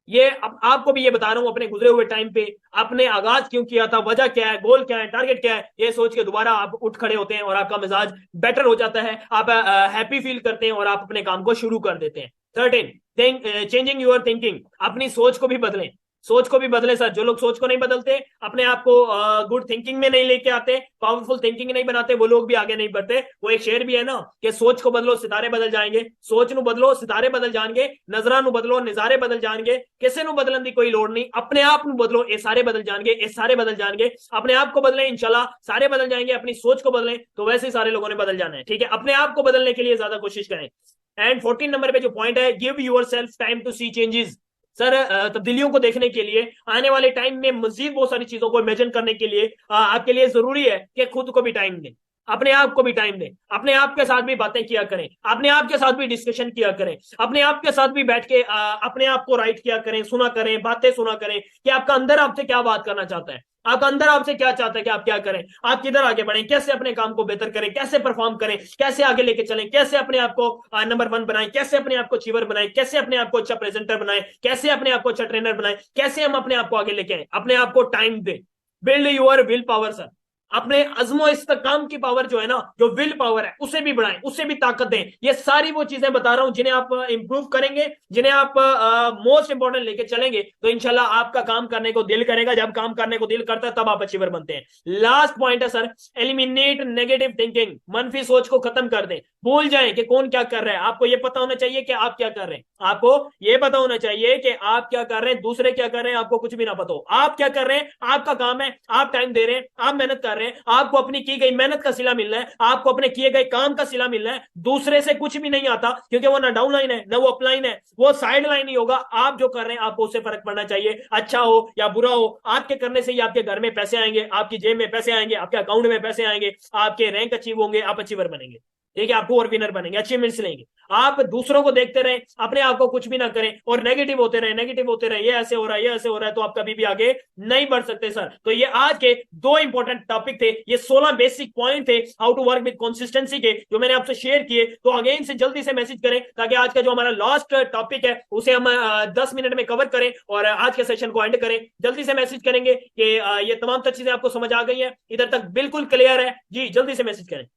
ये आपको भी ये बता रहा हूं, अपने गुजरे हुए टाइम पे आपने आगाज क्यों किया था, वजह क्या है, गोल क्या है, टारगेट क्या है, ये सोच के दोबारा आप उठ खड़े होते हैं और आपका मिजाज बेटर हो जाता है, आप हैप्पी फील करते हैं और आप अपने काम को शुरू कर देते हैं। 13, चेंजिंग योर थिंकिंग। अपनी सोच को भी बदलें, सोच को भी बदले सर। जो लोग सोच को नहीं बदलते, अपने आप को गुड थिंकिंग में नहीं लेके आते, पावरफुल थिंकिंग नहीं बनाते, वो लोग भी आगे नहीं बढ़ते। वो एक शेर भी है ना कि सोच को बदलो सितारे बदल जाएंगे। सोच नु बदलो सितारे बदल जाएंगे, नजरा नु बदलो निजारे बदल जाएंगे। किसी नु बदलन की कोई लोड़ नहीं, अपने आप नु बदलो, ये सारे बदल जाएंगे, ये सारे बदल जाएंगे। अपने आप को बदलें, इंशाल्लाह सारे बदल जाएंगे। अपनी सोच को बदलें तो वैसे ही सारे लोगों ने बदल जाना है, ठीक है। अपने आप को बदलने के लिए ज्यादा कोशिश करें। एंड 14 नंबर पे जो पॉइंट है, give yourself time to see changes. Sir तब्दीलियों को देखने के लिए, आने वाले टाइम में मजीद बहुत सारी चीजों को इमेजिन करने के लिए आपके लिए जरूरी है कि खुद को भी टाइम दें, अपने आप को भी टाइम दें, अपने आप के साथ भी बातें किया करें, अपने आप के साथ भी डिस्कशन किया करें, अपने आप के साथ भी बैठ के अपने आप को राइट किया करें, सुना करें, बातें सुना करें कि आपका अंदर आपसे क्या बात करना चाहता है, आपका अंदर आपसे क्या चाहता है कि आप क्या करें, आप किधर आगे बढ़ें, कैसे अपने काम को बेहतर करें, कैसे परफॉर्म करें, कैसे आगे लेके चलें, कैसे अपने आप को नंबर 1 बनाएं, कैसे अपने आप को अचीवर बनाएं, कैसे अपने आप को अच्छा प्रेजेंटर बनाएं, कैसे अपने आप को अच्छा ट्रेनर बनाएं, कैसे हम अपने आप को आगे लेके आए। अपने आप को टाइम दें। Build your will power sir. अपने अज़्मो इस्तेकाम की पावर जो है ना, जो विल पावर है, उसे भी बढ़ाएं, उसे भी ताकत दें। ये सारी वो चीजें बता रहा हूं जिन्हें आप इंप्रूव करेंगे, जिन्हें आप मोस्ट इंपॉर्टेंट लेके चलेंगे, तो इंशाल्लाह आपका काम करने को दिल करेगा। जब काम करने को दिल करता है तब आप अचीवर बनते हैं। लास्ट पॉइंट है सर, एलिमिनेट नेगेटिव थिंकिंग। मनफी सोच को खत्म कर दें। भूल जाएं कि कौन क्या कर रहा है, आपको ये पता होना चाहिए कि आप क्या कर रहे हैं, आपको ये पता होना चाहिए कि आप क्या कर रहे हैं, दूसरे क्या कर रहे हैं आपको कुछ भी ना पता हो। आप क्या कर रहे हैं, आपका काम है, आप टाइम दे रहे हैं, आप मेहनत कर रहे हैं, रहे हैं, आपको अपनी की गई मेहनत का सिला मिल रहा है, आपको अपने किए गए काम का सिला मिल रहा है, दूसरे से कुछ भी नहीं आता, क्योंकि वो ना डाउन लाइन है ना वो अपलाइन है, वो साइड लाइन ही होगा। आप जो कर रहे हैं आपको उससे फर्क पड़ना चाहिए, अच्छा हो या बुरा हो, आपके करने से ही आपके घर में पैसे आएंगे, आपकी जेब में पैसे आएंगे, आपके अकाउंट में पैसे आएंगे, आपके रैंक अचीव होंगे, आप अचीवर बनेंगे, ठीक है, आपको और विनर बनेंगे, अचीवमेंट्स लेंगे। आप दूसरों को देखते रहे, अपने आप को कुछ भी ना करें और नेगेटिव होते रहे, नेगेटिव होते रहे, ये ऐसे हो रहा है, ये ऐसे हो रहा है, तो आप कभी भी आगे नहीं बढ़ सकते सर। तो ये आज के दो इंपॉर्टेंट टॉपिक थे, ये 16 बेसिक पॉइंट थे how to work with consistency के, जो मैंने आपसे शेयर किए। तो अगेन से जल्दी से मैसेज करें, ताकि आज का जो हमारा लास्ट टॉपिक है उसे हम 10 मिनट में कवर करें और आज के सेशन को एंड करें। जल्दी से मैसेज करेंगे कि ये तमाम चीजें आपको समझ आ गई है, इधर तक बिल्कुल क्लियर है जी, जल्दी से मैसेज करें।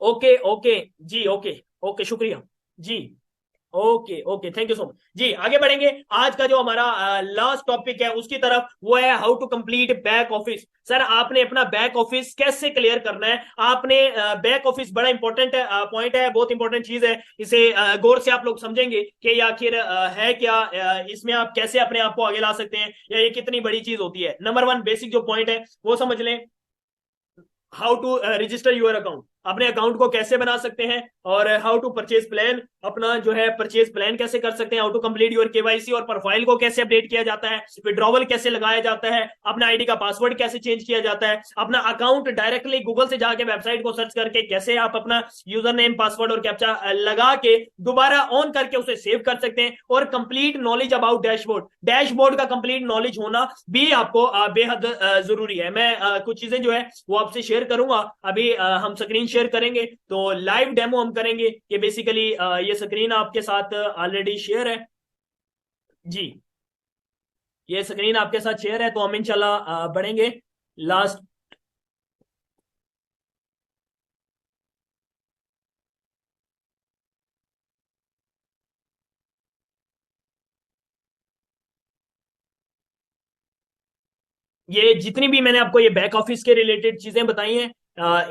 ओके ओके जी, ओके ओके, शुक्रिया जी, okay okay, thank you so much जी। आगे बढ़ेंगे, आज का जो हमारा लास्ट टॉपिक है उसकी तरफ, वो है how to complete back office. Sir आपने अपना बैक ऑफिस कैसे क्लियर करना है, आपने बैक ऑफिस बड़ा इंपॉर्टेंट पॉइंट है, बहुत इंपॉर्टेंट चीज है, इसे गौर से आप लोग समझेंगे कि ये आखिर है क्या, इसमें आप कैसे अपने आप को आगे ला सकते हैं, या ये कितनी बड़ी चीज होती है। नंबर 1 बेसिक जो पॉइंट है वो समझ लें, how to register your account, अपने अकाउंट को कैसे बना सकते हैं, और हाउ टू परचेज प्लान, अपना जो है परचेज प्लान कैसे कर सकते हैं, how to complete your KYC, और प्रोफाइल को कैसे अपडेट किया जाता है, विड्रॉवल कैसे लगाया जाता है, अपना आईडी का पासवर्ड कैसे चेंज किया जाता है, अपना अकाउंट डायरेक्टली गूगल से जाके वेबसाइट को सर्च करके कैसे आप अपना यूजर नेम पासवर्ड और कैप्चा लगा के दोबारा ऑन करके उसे सेव कर सकते हैं, और complete knowledge about dashboard, dashboard का कंप्लीट नॉलेज होना भी आपको बेहद जरूरी है। मैं कुछ चीजें जो है वो आपसे शेयर करूंगा, अभी हम स्क्रीन शेयर करेंगे, तो लाइव डेमो हम करेंगे कि बेसिकली ये स्क्रीन आपके साथ ऑलरेडी शेयर है जी, ये स्क्रीन आपके साथ शेयर है, तो हम इंशाल्लाह बढ़ेंगे लास्ट। ये जितनी भी मैंने आपको ये बैक ऑफिस के रिलेटेड चीजें बताई हैं,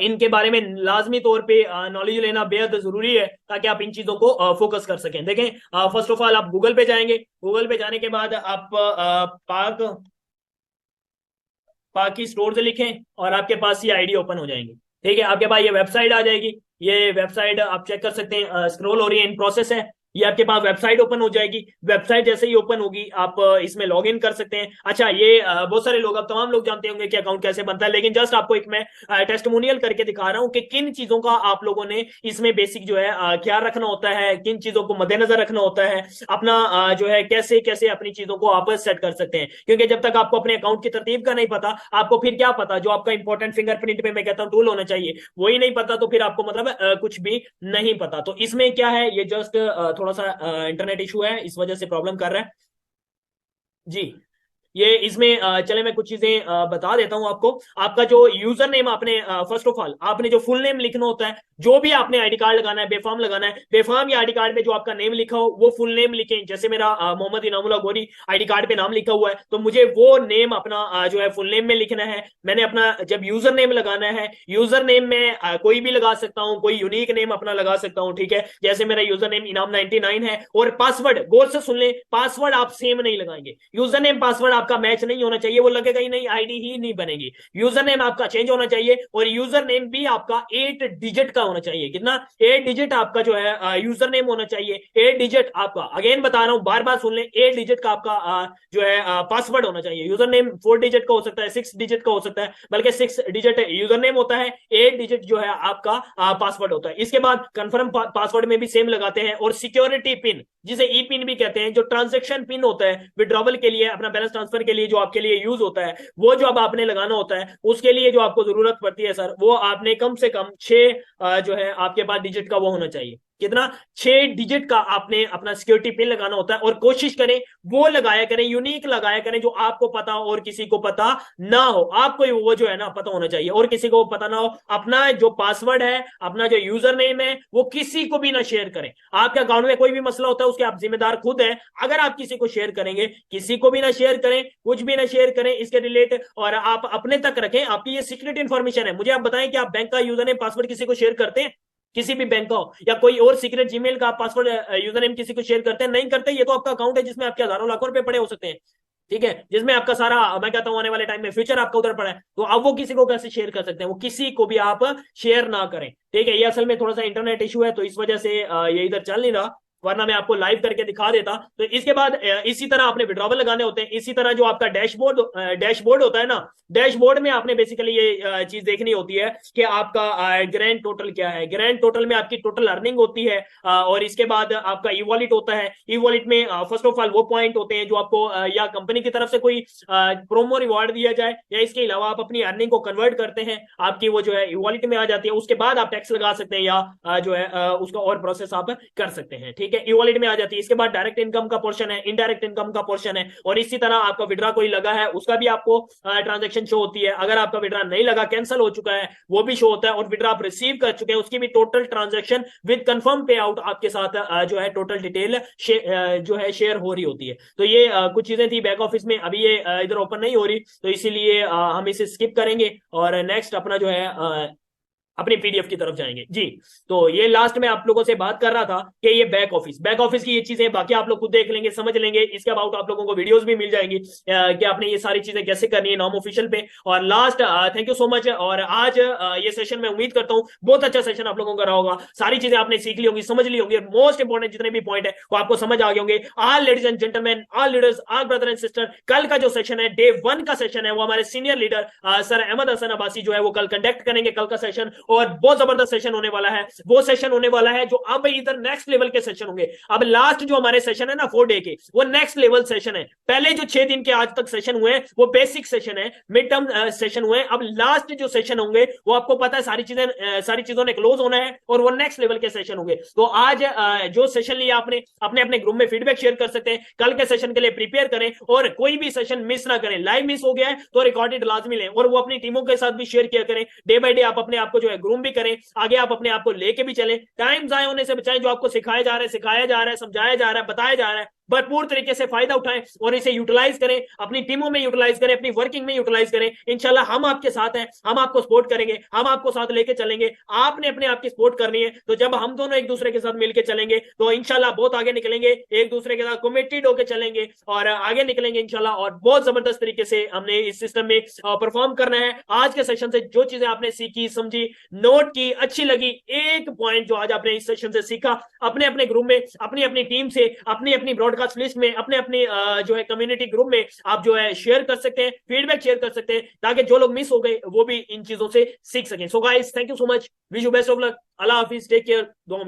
इनके बारे में लाजमी तौर पे नॉलेज लेना बेहद जरूरी है, ताकि आप इन चीजों को फोकस कर सकें। देखें, फर्स्ट ऑफ ऑल आप गूगल पे जाएंगे, गूगल पे जाने के बाद आप पाकि स्टोर से लिखें और आपके पास ये आईडी ओपन हो जाएंगी, ठीक है, आपके पास ये वेबसाइट आ जाएगी। ये वेबसाइट आप चेक कर सकते हैं, स्क्रॉल हो रही है, इन प्रोसेस है, ये आपके पास वेबसाइट ओपन हो जाएगी। वेबसाइट जैसे ही ओपन होगी आप इसमें लॉग इन कर सकते हैं। अच्छा, ये बहुत सारे लोग, अब तमाम लोग जानते होंगे कि अकाउंट कैसे बनता है, लेकिन जस्ट आपको एक मैं टेस्टिमोनियल करके दिखा रहा हूं कि किन चीजों का आप लोगों ने इसमें बेसिक जो है ख्याल रखना होता है, किन चीजों को मद्देनजर रखना होता है, अपना जो है कैसे कैसे अपनी चीजों को आप सेट कर सकते हैं। क्योंकि जब तक आपको अपने अकाउंट की तरतीब का नहीं पता, आपको फिर क्या पता, जो आपका इंपॉर्टेंट फिंगरप्रिंट पे मैं कहता हूँ टूल होना चाहिए, वही नहीं पता, तो फिर आपको मतलब कुछ भी नहीं पता। तो इसमें क्या है, ये जस्ट थोड़ा सा इंटरनेट इशू है, इस वजह से प्रॉब्लम कर रहा है जी। ये इसमें चले मैं कुछ चीजें बता देता हूं आपको। आपका जो यूजर नेम, आपने फर्स्ट ऑफ ऑल आपने जो फुल नेम लिखना होता है, जो भी आपने आईडी कार्ड लगाना है, बेफाम लगाना है, बेफाम या आईडी कार्ड पे जो आपका नेम लिखा हो वो फुल नेम लिखें। जैसे मेरा मोहम्मद इनामुल्लाह गोरी आईडी कार्ड पे नाम लिखा हुआ है, तो मुझे वो नेम अपना जो है फुल नेम में लिखना है। मैंने अपना जब यूजर नेम लगाना है, यूजर नेम में कोई भी लगा सकता हूँ, कोई यूनिक नेम अपना लगा सकता हूँ, ठीक है, जैसे मेरा यूजर नेम इनाम 99 है। और पासवर्ड गौर से सुन ले, पासवर्ड आप सेम नहीं लगाएंगे, यूजर नेम पासवर्ड आपका मैच नहीं होना चाहिए, वो लगेगा ही नहीं, आईडी ही नहीं बनेगी। यूजर नेम आपका चेंज होना चाहिए, और यूजर नेम भी आपका 8 डिजिट का होना चाहिए। कितना? 8 डिजिट आपका जो है यूजर नेम होना चाहिए। 8 डिजिट आपका, अगेन बता रहा हूं, बार बार सुन लें, 8 डिजिट का आपका जो है पासवर्ड होना चाहिए। यूजर नेम 4 डिजिट का हो सकता है, 6 डिजिट का हो सकता है, बल्कि 6 डिजिट यूजर नेम होता है, 8 डिजिट जो है आपका पासवर्ड होता है। इसके बाद कंफर्म पासवर्ड में भी सेम लगाते हैं। और सिक्योरिटी पिन, जिसे ई पिन भी कहते हैं, जो ट्रांजेक्शन पिन होता है विड्रॉवल के लिए, अपना बैलेंस ट्रांसफर के लिए जो आपके लिए यूज होता है, वो जो अब आपने लगाना होता है, उसके लिए जो आपको जरूरत पड़ती है सर, वो आपने कम से कम 6 जो है आपके पास डिजिट का वो होना चाहिए। कितना? 6 डिजिट का आपने अपना सिक्योरिटी पिन लगाना होता है। और कोशिश करें वो लगाया करें, यूनिक लगाया करें, जो आपको पता हो और किसी को पता ना हो। आपको वो जो है ना पता होना चाहिए और किसी को पता ना हो। अपना जो पासवर्ड है, अपना जो यूजर नेम है, वो किसी को भी ना शेयर करें। आपके अकाउंट में कोई भी मसला होता है उसके आप जिम्मेदार खुद हैं। अगर आप किसी को शेयर करेंगे, किसी को भी ना शेयर करें, कुछ भी ना शेयर करें इसके रिलेट, और आप अपने तक रखें। आपकी ये सीक्रेट इंफॉर्मेशन है। मुझे आप बताएं कि आप बैंक का यूजर नेम पासवर्ड किसी को शेयर करते हैं? किसी भी बैंक का हो या कोई और सीक्रेट जीमेल का आप पासवर्ड यूजर नेम किसी को शेयर करते हैं? नहीं करते। ये तो आपका अकाउंट है जिसमें आपके हजारों लाखों रुपए पड़े हो सकते हैं। ठीक है, जिसमें आपका सारा, मैं कहता हूं आने वाले टाइम में फ्यूचर आपका उधर पड़ा है, तो अब वो किसी को कैसे शेयर कर सकते हैं, वो किसी को भी आप शेयर ना करें। ठीक है, ये असल में थोड़ा सा इंटरनेट इशू है, तो इस वजह से ये इधर चल नहीं रहा, वरना मैं आपको लाइव करके दिखा देता। तो इसके बाद इसी तरह आपने विड्रॉवल लगाने होते हैं, इसी तरह जो आपका डैशबोर्ड होता है ना, डैशबोर्ड में आपने बेसिकली ये चीज देखनी होती है कि आपका ग्रैंड टोटल क्या है। ग्रैंड टोटल में आपकी टोटल अर्निंग होती है, और इसके बाद आपका ई वॉलेट होता है। ई वॉलेट में फर्स्ट ऑफ ऑल वो पॉइंट होते हैं जो आपको या कंपनी की तरफ से कोई प्रोमो रिवॉर्ड दिया जाए, या इसके अलावा आप अपनी अर्निंग को कन्वर्ट करते हैं, आपकी वो जो है ई वॉलेट में आ जाती है। उसके बाद आप टैक्स लगा सकते हैं, या जो है उसका और प्रोसेस आप कर सकते हैं। ठीक है, ई वॉलेट में आ जाती है। इसके बाद डायरेक्ट इनकम का पोर्शन है, इनडायरेक्ट इनकम का पोर्शन है, और इसी तरह आपका विड्रा कोई लगा है उसका भी आपको ट्रांजेक्शन शो होती है। अगर आपका विड्रा नहीं लगा, कैंसिल हो चुका है, वो भी शो होता है, और विड्रा आप रिसीव कर चुके हैं उसकी भी टोटल ट्रांजेक्शन विद कंफर्म पे आउट आपके साथ जो है टोटल डिटेल जो है शेयर हो रही होती है। तो ये कुछ चीजें थी बैक ऑफिस में, अभी ये इधर ओपन नहीं हो रही, तो इसीलिए हम इसे स्किप करेंगे और नेक्स्ट अपना जो है अपनी पीडीएफ की तरफ जाएंगे जी। तो ये लास्ट में आप लोगों से बात कर रहा था कि ये बैक ऑफिस की ये चीजें बाकी आप लोग खुद देख लेंगे, समझ लेंगे। इसके अबाउट आप लोगों को वीडियोस भी मिल जाएंगी कि आपने ये सारी चीजें कैसे करनी है नॉम ऑफिशियल पे। और last thank you so much. और आज ये सेशन मैं उम्मीद करता हूँ बहुत अच्छा सेशन आप लोगों का रहा होगा, सारी चीजें आपने सीख ली होंगी, समझ ली होंगी, मोस्ट इंपॉर्टेंट जितने भी पॉइंट है वो आपको समझ आ गए होंगे। All ladies and gentleman, all leaders, all brother and sister, कल का जो सेशन है डे 1 का सेशन है, वो हमारे senior leader sir Ahmad Hasan Abbasi जो है वो कल कंडक्ट करेंगे कल का सेशन, और बहुत जबरदस्त सेशन होने वाला है। वो सेशन होने वाला है जो अब इधर नेक्स्ट लेवल के सेशन होंगे। अब लास्ट जो हमारे सेशन है ना 4 डे के, वो नेक्स्ट लेवल सेशन है। पहले जो 6 दिन के आज तक सेशन हुए वो बेसिक सेशन है, मिड टर्म सेशन हुए। अब लास्ट जो सेशन होंगे वो आपको पता है सारी चीजों ने क्लोज होना है, और वो नेक्स्ट लेवल के सेशन होंगे। तो आज जो सेशन लिया आपने अपने अपने ग्रुप में फीडबैक शेयर कर सकते हैं, कल के सेशन के लिए प्रिपेयर करें, और कोई भी सेशन मिस ना करें। लाइव मिस हो गया है तो रिकॉर्डेड लाजमी लें, और वो अपनी टीमों के साथ भी शेयर किया करें। डे बाय डे आप अपने आप को जो है ग्रूम भी करें, आगे आप अपने आप को लेके भी चले, टाइम जाए होने से बचाएं। जो आपको सिखाया जा रहा है, समझाया जा रहा है, बताया जा रहा है, भरपूर तरीके से फायदा उठाएं और इसे यूटिलाइज करें, अपनी टीमों में यूटिलाइज करें, अपनी वर्किंग में यूटिलाइज करें। इंशाल्लाह हम आपके साथ हैं, हम आपको सपोर्ट करेंगे, हम आपको साथ लेके चलेंगे। आपने अपने आप की सपोर्ट करनी है, तो जब हम दोनों एक दूसरे के साथ मिलकर चलेंगे तो इंशाल्लाह बहुत आगे निकलेंगे, एक दूसरे के साथ कमिटेड होकर चलेंगे और आगे निकलेंगे इंशाल्लाह। और बहुत जबरदस्त तरीके से हमने इस सिस्टम में परफॉर्म करना है। आज के सेशन से जो चीजें आपने सीखी, समझी, नोट की, अच्छी लगी, एक पॉइंट जो आज आपने इस सेशन से सीखा, अपने अपने ग्रुप में, अपनी अपनी टीम से, अपनी अपनी ब्रॉडकास्ट लिस्ट में, अपने अपने जो है कम्युनिटी ग्रुप में आप जो है शेयर कर सकते हैं, फीडबैक शेयर कर सकते हैं, ताकि जो लोग मिस हो गए वो भी इन चीजों से सीख सकें। So guys, thank you so much, wish you best of luck, Allah हाफिज, टेक केयर, दुआ